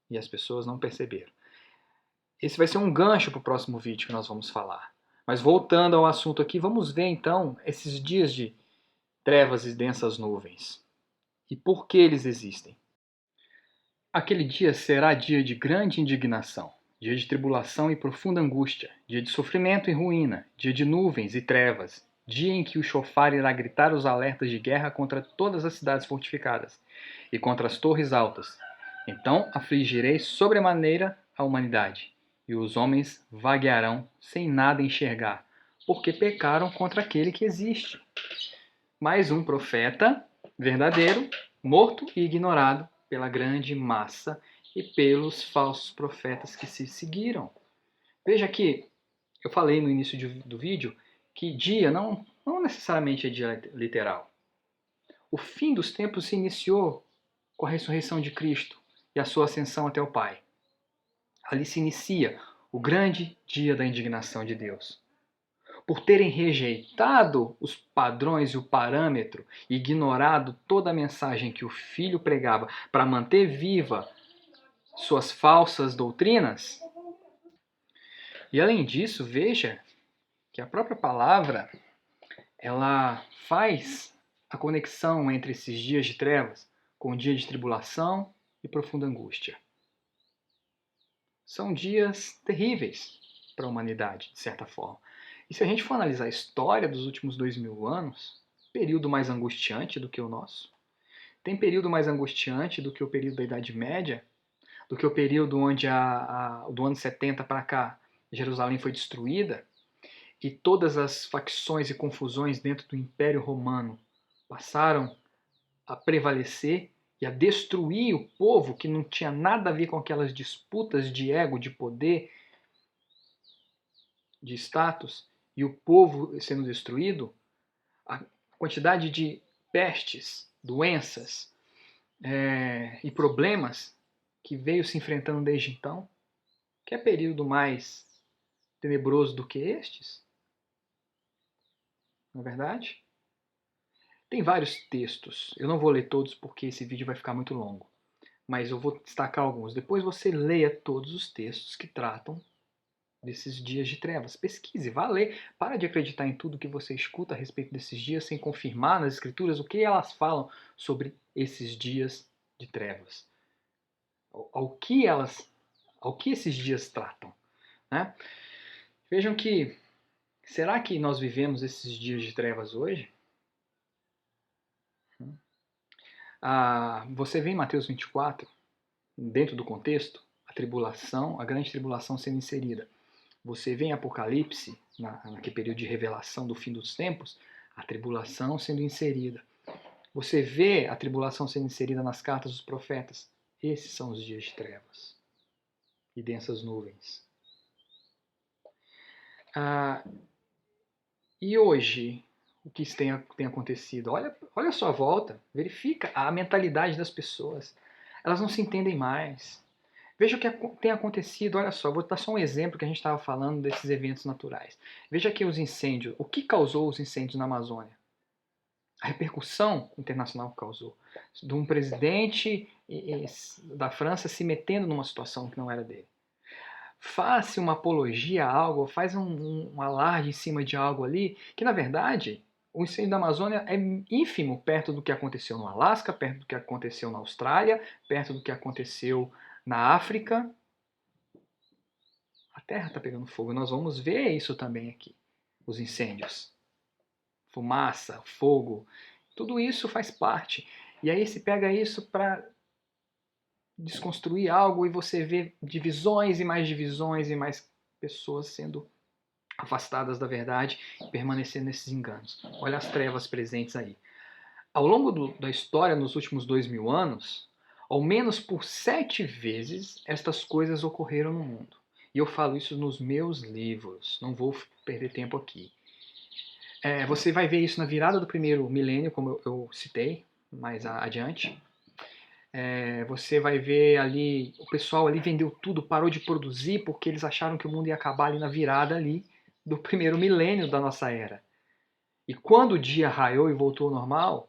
E as pessoas não perceberam. Esse vai ser um gancho para o próximo vídeo que nós vamos falar. Mas voltando ao assunto aqui, vamos ver então esses dias de trevas e densas nuvens. E por que eles existem? Aquele dia será dia de grande indignação, dia de tribulação e profunda angústia, dia de sofrimento e ruína, dia de nuvens e trevas, dia em que o chofar irá gritar os alertas de guerra contra todas as cidades fortificadas e contra as torres altas. Então afligirei sobremaneira a humanidade, e os homens vaguearão sem nada enxergar, porque pecaram contra aquele que existe. Mais um profeta verdadeiro, morto e ignorado pela grande massa e pelos falsos profetas que se seguiram. Veja que eu falei no início do vídeo que dia não necessariamente é dia literal. O fim dos tempos se iniciou com a ressurreição de Cristo e a sua ascensão até o Pai. Ali se inicia o grande dia da indignação de Deus. Por terem rejeitado os padrões e o parâmetro, e ignorado toda a mensagem que o Filho pregava para manter viva suas falsas doutrinas. E além disso, veja que a própria palavra ela faz a conexão entre esses dias de trevas com o dia de tribulação e profunda angústia. São dias terríveis para a humanidade, de certa forma. E se a gente for analisar a história dos últimos 2000 anos, período mais angustiante do que o nosso, tem período mais angustiante do que o período da Idade Média, do que o período onde do ano 70 para cá Jerusalém foi destruída e todas as facções e confusões dentro do Império Romano passaram a prevalecer e a destruir o povo que não tinha nada a ver com aquelas disputas de ego, de poder, de status, e o povo sendo destruído, a quantidade de pestes, doenças e problemas que veio se enfrentando desde então, que é período mais tenebroso do que estes? Não é verdade? Tem vários textos, eu não vou ler todos porque esse vídeo vai ficar muito longo, mas eu vou destacar alguns. Depois você leia todos os textos que tratam desses dias de trevas. Pesquise, vá ler. Para de acreditar em tudo que você escuta a respeito desses dias sem confirmar nas escrituras o que elas falam sobre esses dias de trevas. Ao que esses dias tratam. Né? Vejam que, será que nós vivemos esses dias de trevas hoje? Você vê em Mateus 24, dentro do contexto, a tribulação, a grande tribulação sendo inserida. Você vê em Apocalipse, naquele período de revelação do fim dos tempos, a tribulação sendo inserida. Você vê a tribulação sendo inserida nas cartas dos profetas. Esses são os dias de trevas e densas nuvens. E hoje, o que tem acontecido? Olha a sua volta, verifica a mentalidade das pessoas. Elas não se entendem mais. Veja o que tem acontecido, olha só, vou dar só um exemplo que a gente estava falando desses eventos naturais. Veja aqui os incêndios, o que causou os incêndios na Amazônia? A repercussão internacional que causou. De um presidente da França se metendo numa situação que não era dele. Faz-se uma apologia a algo, faz um alarde em cima de algo ali, que na verdade o incêndio da Amazônia é ínfimo perto do que aconteceu no Alasca, perto do que aconteceu na Austrália, perto do que aconteceu na África. A Terra está pegando fogo. Nós vamos ver isso também aqui. Os incêndios. Fumaça, fogo. Tudo isso faz parte. E aí se pega isso para desconstruir algo e você vê divisões e mais pessoas sendo afastadas da verdade e permanecendo nesses enganos. Olha as trevas presentes aí. Ao longo da história, nos últimos 2000 anos, ao menos por 7 vezes estas coisas ocorreram no mundo. E eu falo isso nos meus livros, não vou perder tempo aqui. Você vai ver isso na virada do primeiro milênio, como eu citei mais adiante. Você vai ver ali, o pessoal ali vendeu tudo, parou de produzir porque eles acharam que o mundo ia acabar ali na virada ali do primeiro milênio da nossa era. E quando o dia raiou e voltou ao normal,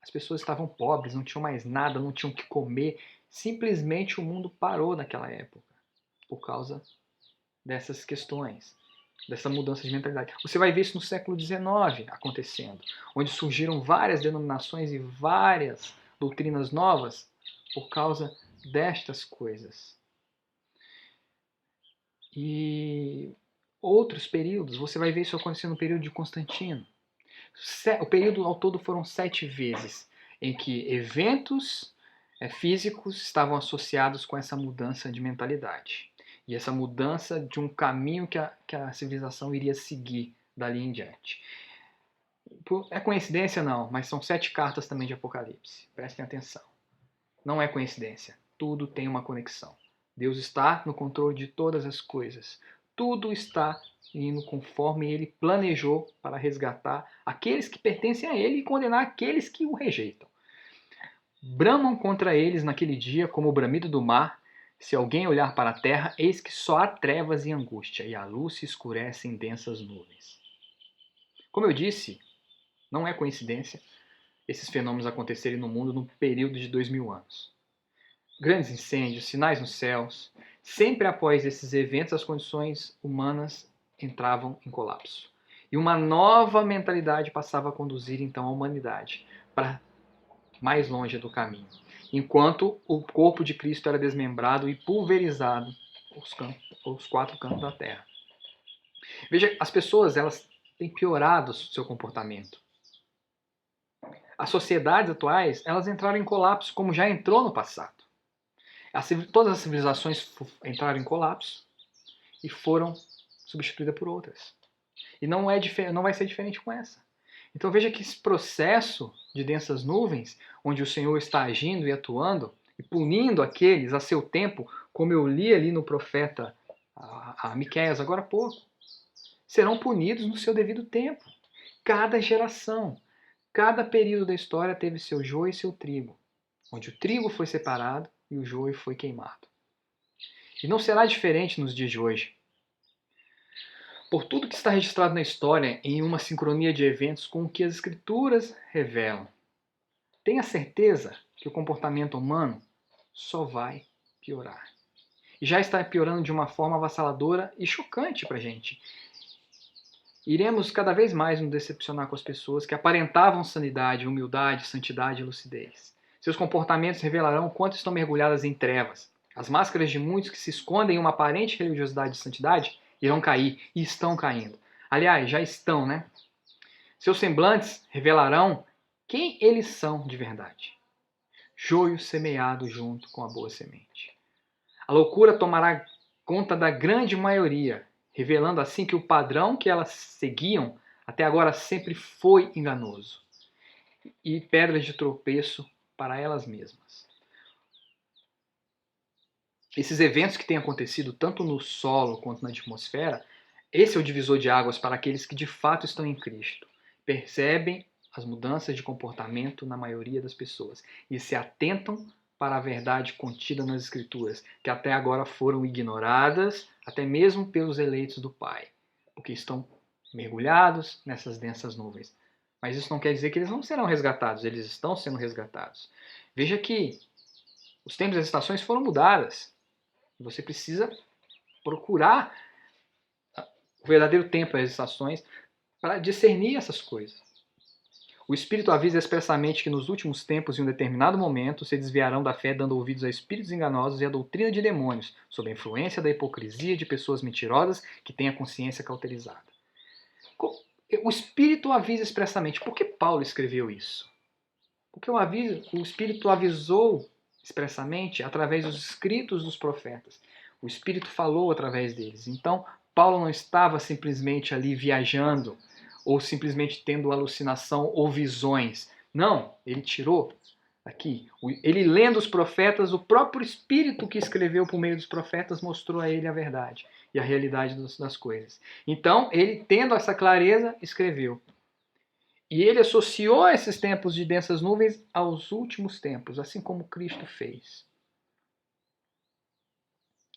as pessoas estavam pobres, não tinham mais nada, não tinham o que comer. Simplesmente o mundo parou naquela época por causa dessas questões, dessa mudança de mentalidade. Você vai ver isso no século XIX acontecendo, onde surgiram várias denominações e várias doutrinas novas por causa destas coisas. E outros períodos, você vai ver isso acontecendo no período de Constantino. O período ao todo foram 7 vezes em que eventos físicos estavam associados com essa mudança de mentalidade. E essa mudança de um caminho que a civilização iria seguir dali em diante. É coincidência? Não, mas são 7 cartas também de Apocalipse. Prestem atenção. Não é coincidência. Tudo tem uma conexão. Deus está no controle de todas as coisas. Tudo está indo conforme Ele planejou para resgatar aqueles que pertencem a Ele e condenar aqueles que o rejeitam. Bramam contra eles naquele dia como o bramido do mar. Se alguém olhar para a terra, eis que só há trevas e angústia, e a luz se escurece em densas nuvens. Como eu disse, não é coincidência esses fenômenos acontecerem no mundo num período de 2000 anos. Grandes incêndios, sinais nos céus. Sempre após esses eventos, as condições humanas entravam em colapso. E uma nova mentalidade passava a conduzir então a humanidade para mais longe do caminho. Enquanto o corpo de Cristo era desmembrado e pulverizado os 4 cantos da terra. Veja, as pessoas elas têm piorado o seu comportamento. As sociedades atuais elas entraram em colapso como já entrou no passado. Todas as civilizações entraram em colapso e foram substituídas por outras. E não vai ser diferente com essa. Então veja que esse processo de densas nuvens, onde o Senhor está agindo e atuando e punindo aqueles a seu tempo, como eu li ali no profeta a Miqueias agora há pouco, serão punidos no seu devido tempo. Cada geração, cada período da história teve seu joio e seu trigo, onde o trigo foi separado e o joio foi queimado. E não será diferente nos dias de hoje. Por tudo que está registrado na história em uma sincronia de eventos com o que as escrituras revelam, tenha certeza que o comportamento humano só vai piorar. E já está piorando de uma forma avassaladora e chocante para a gente. Iremos cada vez mais nos decepcionar com as pessoas que aparentavam sanidade, humildade, santidade e lucidez. Seus comportamentos revelarão o quanto estão mergulhadas em trevas. As máscaras de muitos que se escondem em uma aparente religiosidade e santidade irão cair e estão caindo. Aliás, já estão, né? Seus semblantes revelarão quem eles são de verdade. Joio semeado junto com a boa semente. A loucura tomará conta da grande maioria, revelando assim que o padrão que elas seguiam até agora sempre foi enganoso e pedras de tropeço para elas mesmas. Esses eventos que têm acontecido tanto no solo quanto na atmosfera, esse é o divisor de águas para aqueles que de fato estão em Cristo. Percebem as mudanças de comportamento na maioria das pessoas e se atentam para a verdade contida nas Escrituras, que até agora foram ignoradas, até mesmo pelos eleitos do Pai, porque estão mergulhados nessas densas nuvens. Mas isso não quer dizer que eles não serão resgatados, eles estão sendo resgatados. Veja que os tempos e as estações foram mudadas. Você precisa procurar o verdadeiro tempo e as estações para discernir essas coisas. O Espírito avisa expressamente que nos últimos tempos, em um determinado momento, se desviarão da fé, dando ouvidos a espíritos enganosos e à doutrina de demônios, sob a influência da hipocrisia de pessoas mentirosas que têm a consciência cauterizada. O Espírito avisa expressamente. Por que Paulo escreveu isso? Porque o Espírito avisou expressamente através dos escritos dos profetas. O Espírito falou através deles. Então, Paulo não estava simplesmente ali viajando ou simplesmente tendo alucinação ou visões. Não, ele tirou Aqui, ele lendo os profetas, o próprio Espírito que escreveu por meio dos profetas mostrou a ele a verdade e a realidade das coisas. Então, ele, tendo essa clareza, escreveu. E ele associou esses tempos de densas nuvens aos últimos tempos, assim como Cristo fez.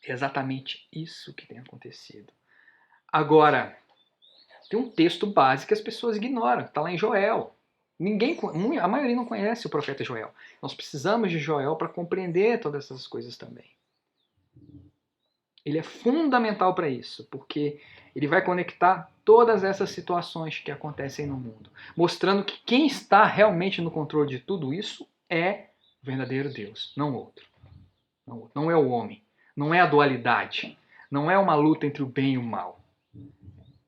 É exatamente isso que tem acontecido. Agora, tem um texto básico que as pessoas ignoram, está lá em Joel. A maioria não conhece o profeta Joel. Nós precisamos de Joel para compreender todas essas coisas também. Ele é fundamental para isso, porque ele vai conectar todas essas situações que acontecem no mundo, mostrando que quem está realmente no controle de tudo isso é o verdadeiro Deus, não outro. Não é o homem, não é a dualidade, não é uma luta entre o bem e o mal.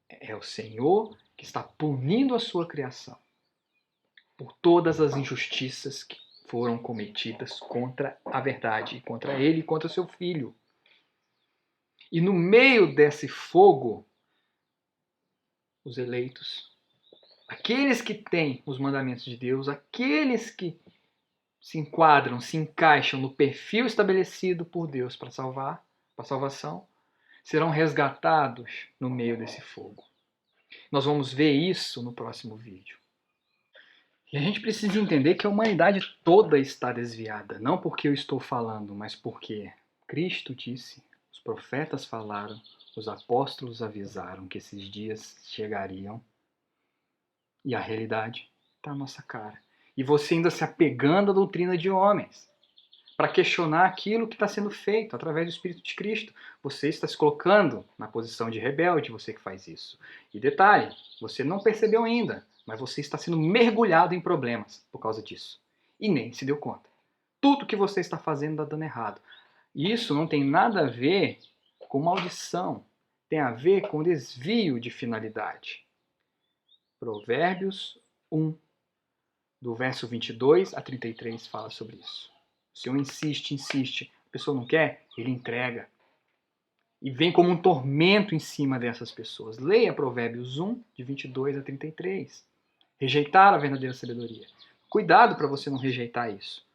É o Senhor que está punindo a sua criação por todas as injustiças que foram cometidas contra a verdade, contra ele e contra seu filho. E no meio desse fogo, os eleitos, aqueles que têm os mandamentos de Deus, aqueles que se enquadram, se encaixam no perfil estabelecido por Deus para salvar, para a salvação, serão resgatados no meio desse fogo. Nós vamos ver isso no próximo vídeo. E a gente precisa entender que a humanidade toda está desviada, não porque eu estou falando, mas porque Cristo disse, os profetas falaram, os apóstolos avisaram que esses dias chegariam e a realidade está à nossa cara. E você ainda se apegando à doutrina de homens para questionar aquilo que está sendo feito através do Espírito de Cristo. Você está se colocando na posição de rebelde, você que faz isso. E detalhe, você não percebeu ainda, mas você está sendo mergulhado em problemas por causa disso. E nem se deu conta. Tudo que você está fazendo está dando errado. E isso não tem nada a ver com maldição. Tem a ver com desvio de finalidade. Provérbios 1, do verso 22 a 33, fala sobre isso. O Senhor insiste, a pessoa não quer, ele entrega. E vem como um tormento em cima dessas pessoas. Leia Provérbios 1, de 22 a 33. Rejeitar a verdadeira sabedoria. Cuidado para você não rejeitar isso.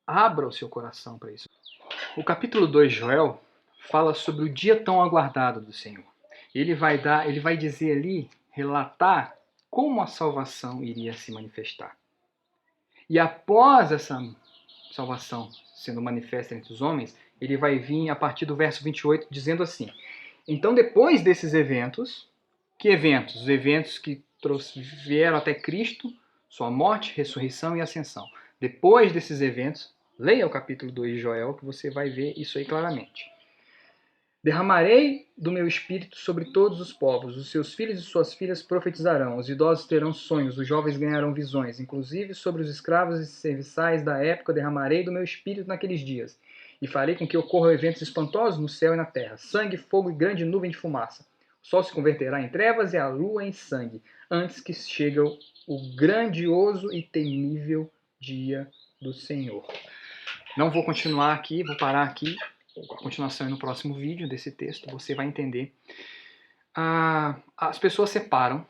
Abra o seu coração para isso. O capítulo 2 de Joel fala sobre o dia tão aguardado do Senhor. Ele vai dizer ali, relatar como a salvação iria se manifestar. E após essa salvação sendo manifesta entre os homens, ele vai vir a partir do verso 28 dizendo assim: então depois desses eventos, que eventos? Os eventos que vieram até Cristo, sua morte, ressurreição e ascensão. Depois desses eventos, leia o capítulo 2 de Joel que você vai ver isso aí claramente. Derramarei do meu espírito sobre todos os povos, os seus filhos e suas filhas profetizarão, os idosos terão sonhos, os jovens ganharão visões, inclusive sobre os escravos e serviçais da época derramarei do meu espírito naqueles dias, e farei com que ocorram eventos espantosos no céu e na terra, sangue, fogo e grande nuvem de fumaça. O sol se converterá em trevas e a lua em sangue, antes que chegue o grandioso e temível dia do Senhor. Não vou continuar aqui, vou parar aqui. A continuação é no próximo vídeo desse texto, você vai entender. As pessoas separam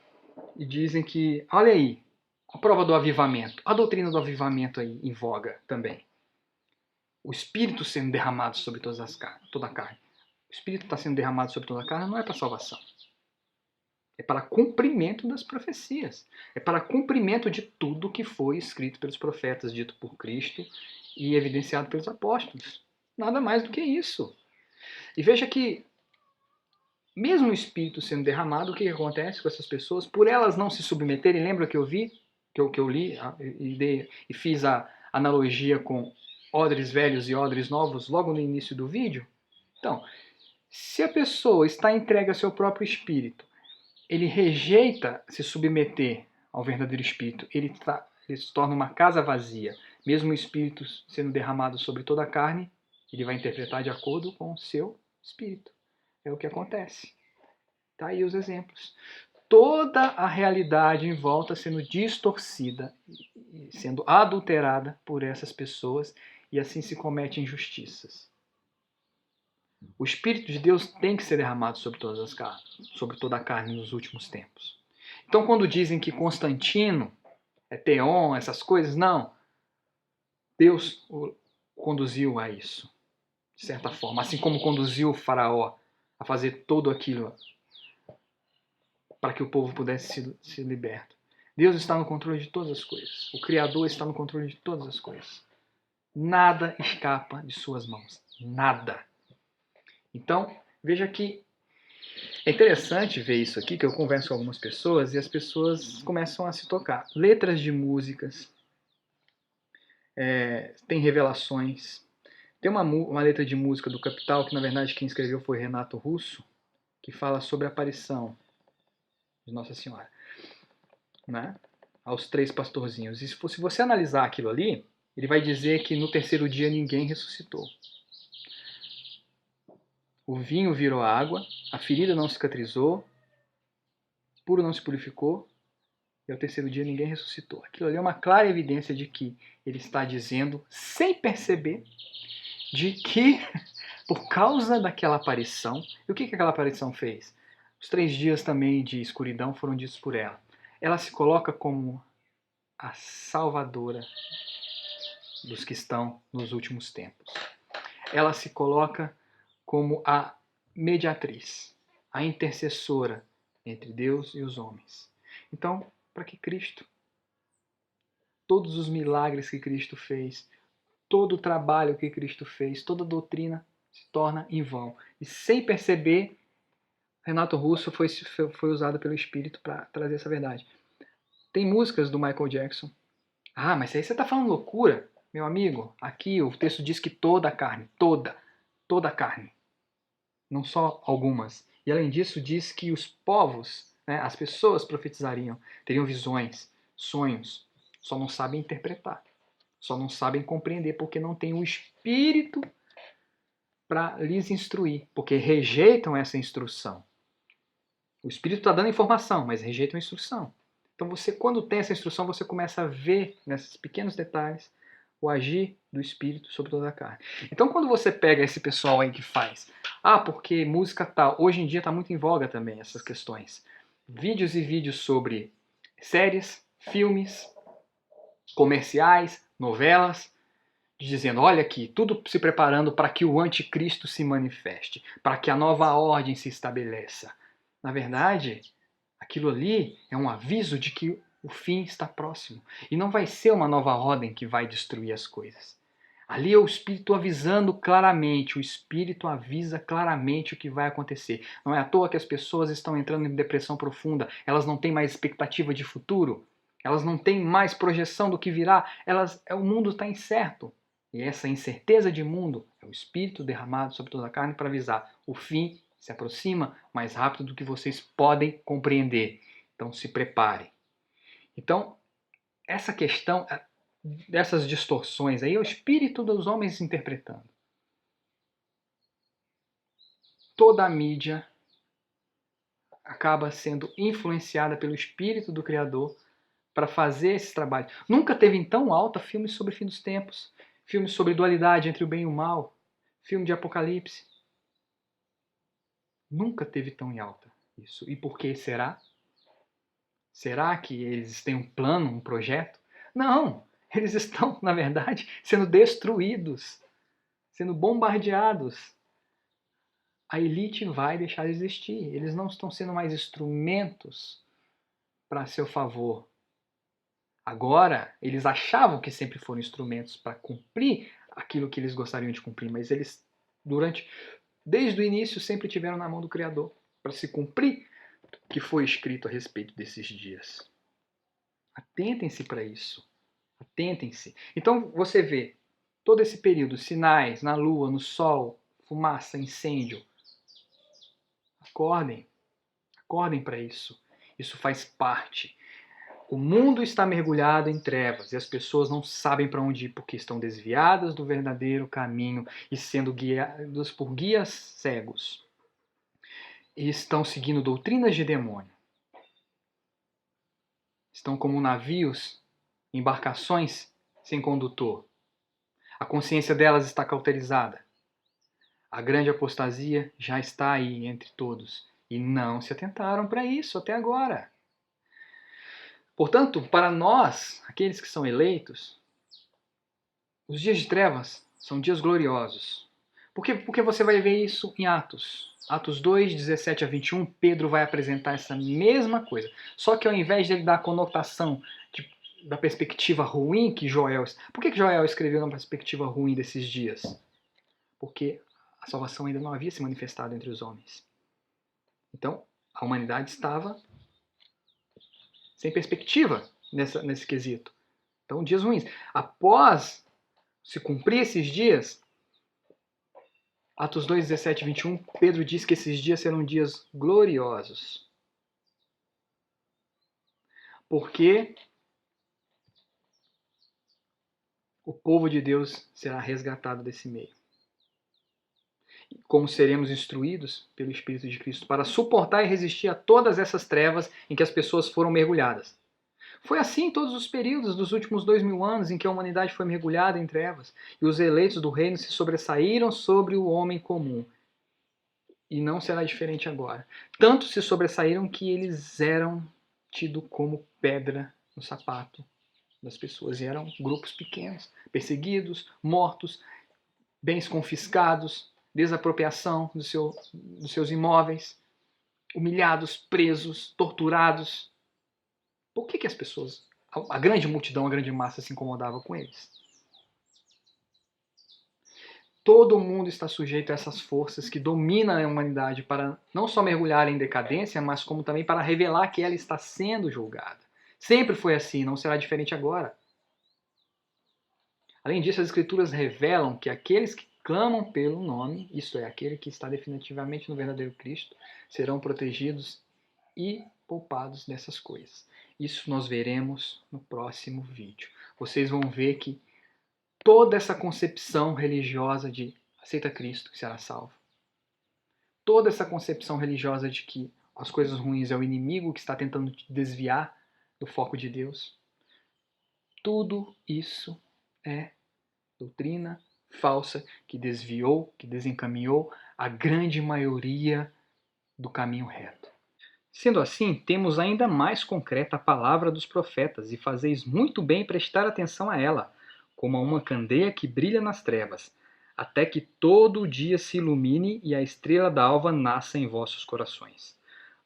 e dizem que, olha aí, a prova do avivamento, a doutrina do avivamento aí em voga também. O Espírito sendo derramado sobre toda a carne. O Espírito está sendo derramado sobre toda a carne não é para salvação. É para cumprimento das profecias. É para cumprimento de tudo que foi escrito pelos profetas, dito por Cristo e evidenciado pelos apóstolos. Nada mais do que isso. E veja que, mesmo o Espírito sendo derramado, o que acontece com essas pessoas? Por elas não se submeterem, lembra que eu li e fiz a analogia com odres velhos e odres novos logo no início do vídeo? Então, se a pessoa está entregue ao seu próprio Espírito, ele rejeita se submeter ao verdadeiro Espírito, ele se torna uma casa vazia. Mesmo o Espírito sendo derramado sobre toda a carne, ele vai interpretar de acordo com o seu espírito. É o que acontece. Tá aí os exemplos. Toda a realidade em volta sendo distorcida, sendo adulterada por essas pessoas, e assim se comete injustiças. O Espírito de Deus tem que ser derramado sobre sobre toda a carne nos últimos tempos. Então, quando dizem que Constantino é Teon, essas coisas, não. Deus o conduziu a isso, de certa forma, assim como conduziu o faraó a fazer tudo aquilo para que o povo pudesse ser liberto. Deus está no controle de todas as coisas. O Criador está no controle de todas as coisas. Nada escapa de suas mãos. Nada. Então, veja que é interessante ver isso aqui, que eu converso com algumas pessoas e as pessoas começam a se tocar. Letras de músicas, tem revelações. Tem uma letra de música do Capital, que na verdade quem escreveu foi Renato Russo, que fala sobre a aparição de Nossa Senhora, né? Aos 3 pastorzinhos. E se você analisar aquilo ali, ele vai dizer que no terceiro dia ninguém ressuscitou. O vinho virou água, a ferida não cicatrizou, puro não se purificou, e ao terceiro dia ninguém ressuscitou. Aquilo ali é uma clara evidência de que ele está dizendo, sem perceber, de que por causa daquela aparição, e o que aquela aparição fez? Os 3 dias também de escuridão foram ditos por ela. Ela se coloca como a salvadora dos que estão nos últimos tempos. Ela se coloca como a mediatriz, a intercessora entre Deus e os homens. Então, para que Cristo? Todos os milagres que Cristo fez, todo o trabalho que Cristo fez, toda a doutrina se torna em vão. E sem perceber, Renato Russo foi usado pelo Espírito para trazer essa verdade. Tem músicas do Michael Jackson. Ah, mas aí você está falando loucura, meu amigo. Aqui o texto diz que toda a carne, toda a carne, não só algumas. E além disso diz que os povos, né, as pessoas profetizariam, teriam visões, sonhos, só não sabem interpretar, só não sabem compreender porque não tem o Espírito para lhes instruir, porque rejeitam essa instrução. O Espírito está dando informação, mas rejeitam a instrução. Então você, quando tem essa instrução, você começa a ver nesses pequenos detalhes o agir do Espírito sobre toda a carne. Então quando você pega esse pessoal aí que faz, porque música tal, hoje em dia está muito em voga também essas questões. Vídeos e vídeos sobre séries, filmes, comerciais, novelas, dizendo, olha aqui, tudo se preparando para que o anticristo se manifeste, para que a nova ordem se estabeleça. Na verdade, aquilo ali é um aviso de que o fim está próximo. E não vai ser uma nova ordem que vai destruir as coisas. Ali é o Espírito avisando claramente, o Espírito avisa claramente o que vai acontecer. Não é à toa que as pessoas estão entrando em depressão profunda, elas não têm mais expectativa de futuro, elas não têm mais projeção do que virá, o mundo está incerto. E essa incerteza de mundo é o Espírito derramado sobre toda a carne para avisar, o fim se aproxima mais rápido do que vocês podem compreender. Então se preparem. Então, essa questão dessas distorções aí é o espírito dos homens interpretando. Toda a mídia acaba sendo influenciada pelo espírito do Criador para fazer esse trabalho. Nunca teve em tão alta filmes sobre fim dos tempos, filmes sobre dualidade entre o bem e o mal, filme de Apocalipse. Nunca teve tão em alta isso. E por que será? Será que eles têm um plano, um projeto? Não! Eles estão, na verdade, sendo destruídos, sendo bombardeados. A elite vai deixar de existir. Eles não estão sendo mais instrumentos para seu favor. Agora, eles achavam que sempre foram instrumentos para cumprir aquilo que eles gostariam de cumprir, mas eles, desde o início, sempre tiveram na mão do Criador para se cumprir o que foi escrito a respeito desses dias. Atentem-se para isso. Atentem-se. Então você vê todo esse período, sinais na lua, no sol, fumaça, incêndio. Acordem. Acordem para isso. Isso faz parte. O mundo está mergulhado em trevas e as pessoas não sabem para onde ir porque estão desviadas do verdadeiro caminho e sendo guiadas por guias cegos. E estão seguindo doutrinas de demônio. Estão como navios, embarcações sem condutor. A consciência delas está cauterizada. A grande apostasia já está aí entre todos e não se atentaram para isso até agora. Portanto, para nós, aqueles que são eleitos, Os dias de trevas são dias gloriosos. Porque você vai ver isso em Atos. Atos 2, 17 a 21, Pedro vai apresentar essa mesma coisa. Só que ao invés de ele dar a conotação da perspectiva ruim que Joel... Por que Joel escreveu na perspectiva ruim desses dias? Porque a salvação ainda não havia se manifestado entre os homens. Então, a humanidade estava sem perspectiva nesse quesito. Então, dias ruins. Após se cumprir esses dias, Atos 2, 17 e 21, Pedro diz que esses dias serão dias gloriosos. Porque o povo de Deus será resgatado desse meio. Como seremos instruídos pelo Espírito de Cristo para suportar e resistir a todas essas trevas em que as pessoas foram mergulhadas. Foi assim em todos os períodos dos últimos 2000 anos em que a humanidade foi mergulhada em trevas e os eleitos do reino se sobressaíram sobre o homem comum. E não será diferente agora. Tanto se sobressaíram que eles eram tidos como pedra no sapato das pessoas. E eram grupos pequenos, perseguidos, mortos, bens confiscados, desapropriação dos seus imóveis, humilhados, presos, torturados. Por que as pessoas, a grande multidão, a grande massa se incomodava com eles? Todo mundo está sujeito a essas forças que dominam a humanidade para não só mergulhar em decadência, mas como também para revelar que ela está sendo julgada. Sempre foi assim, não será diferente agora. Além disso, as Escrituras revelam que aqueles que clamam pelo nome, isto é, aquele que está definitivamente no verdadeiro Cristo, serão protegidos e poupados dessas coisas. Isso nós veremos no próximo vídeo. Vocês vão ver que toda essa concepção religiosa de aceita Cristo que será salvo, toda essa concepção religiosa de que as coisas ruins é o inimigo que está tentando te desviar do foco de Deus, tudo isso é doutrina falsa que desviou, que desencaminhou a grande maioria do caminho reto. Sendo assim, temos ainda mais concreta a palavra dos profetas, e fazeis muito bem em prestar atenção a ela, como a uma candeia que brilha nas trevas, até que todo o dia se ilumine e a estrela da alva nasça em vossos corações.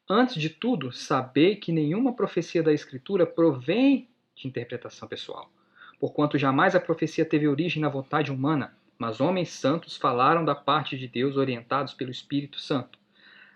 Antes de tudo, sabei que nenhuma profecia da Escritura provém de interpretação pessoal, porquanto jamais a profecia teve origem na vontade humana, mas homens santos falaram da parte de Deus orientados pelo Espírito Santo.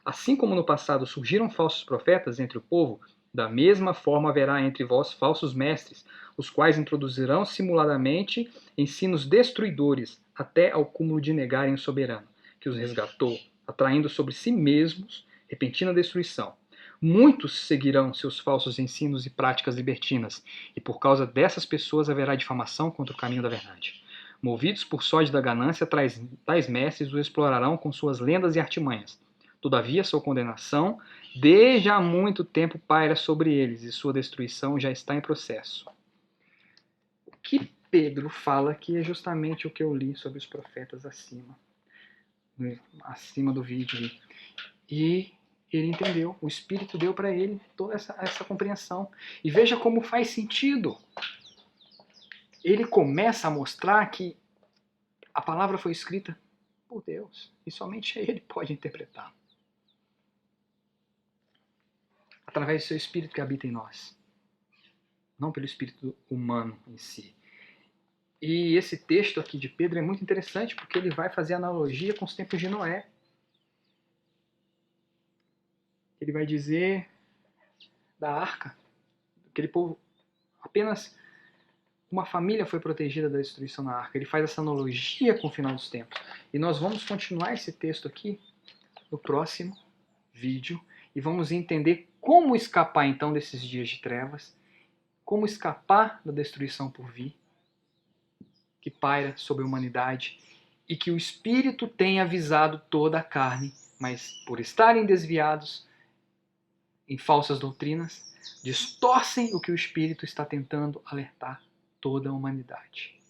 Assim como no passado surgiram falsos profetas entre o povo, da mesma forma haverá entre vós falsos mestres, os quais introduzirão simuladamente ensinos destruidores, até ao cúmulo de negarem o soberano, que os resgatou, atraindo sobre si mesmos repentina destruição. Muitos seguirão seus falsos ensinos e práticas libertinas, e por causa dessas pessoas haverá difamação contra o caminho da verdade. Movidos por sódio da ganância, tais mestres o explorarão com suas lendas e artimanhas. Todavia, sua condenação, desde há muito tempo, paira sobre eles, e sua destruição já está em processo. O que Pedro fala que é justamente o que eu li sobre os profetas acima do vídeo. E ele entendeu, o Espírito deu para ele toda essa compreensão. E veja como faz sentido. Ele começa a mostrar que a palavra foi escrita por Deus, e somente ele pode interpretar. Através do seu Espírito que habita em nós, não pelo espírito humano em si. E esse texto aqui de Pedro é muito interessante porque ele vai fazer analogia com os tempos de Noé. Ele vai dizer da arca, aquele povo, apenas uma família foi protegida da destruição na arca. Ele faz essa analogia com o final dos tempos. E nós vamos continuar esse texto aqui no próximo vídeo e vamos entender como escapar então desses dias de trevas, como escapar da destruição por vir, que paira sobre a humanidade e que o Espírito tem avisado toda a carne, mas por estarem desviados em falsas doutrinas, distorcem o que o Espírito está tentando alertar toda a humanidade.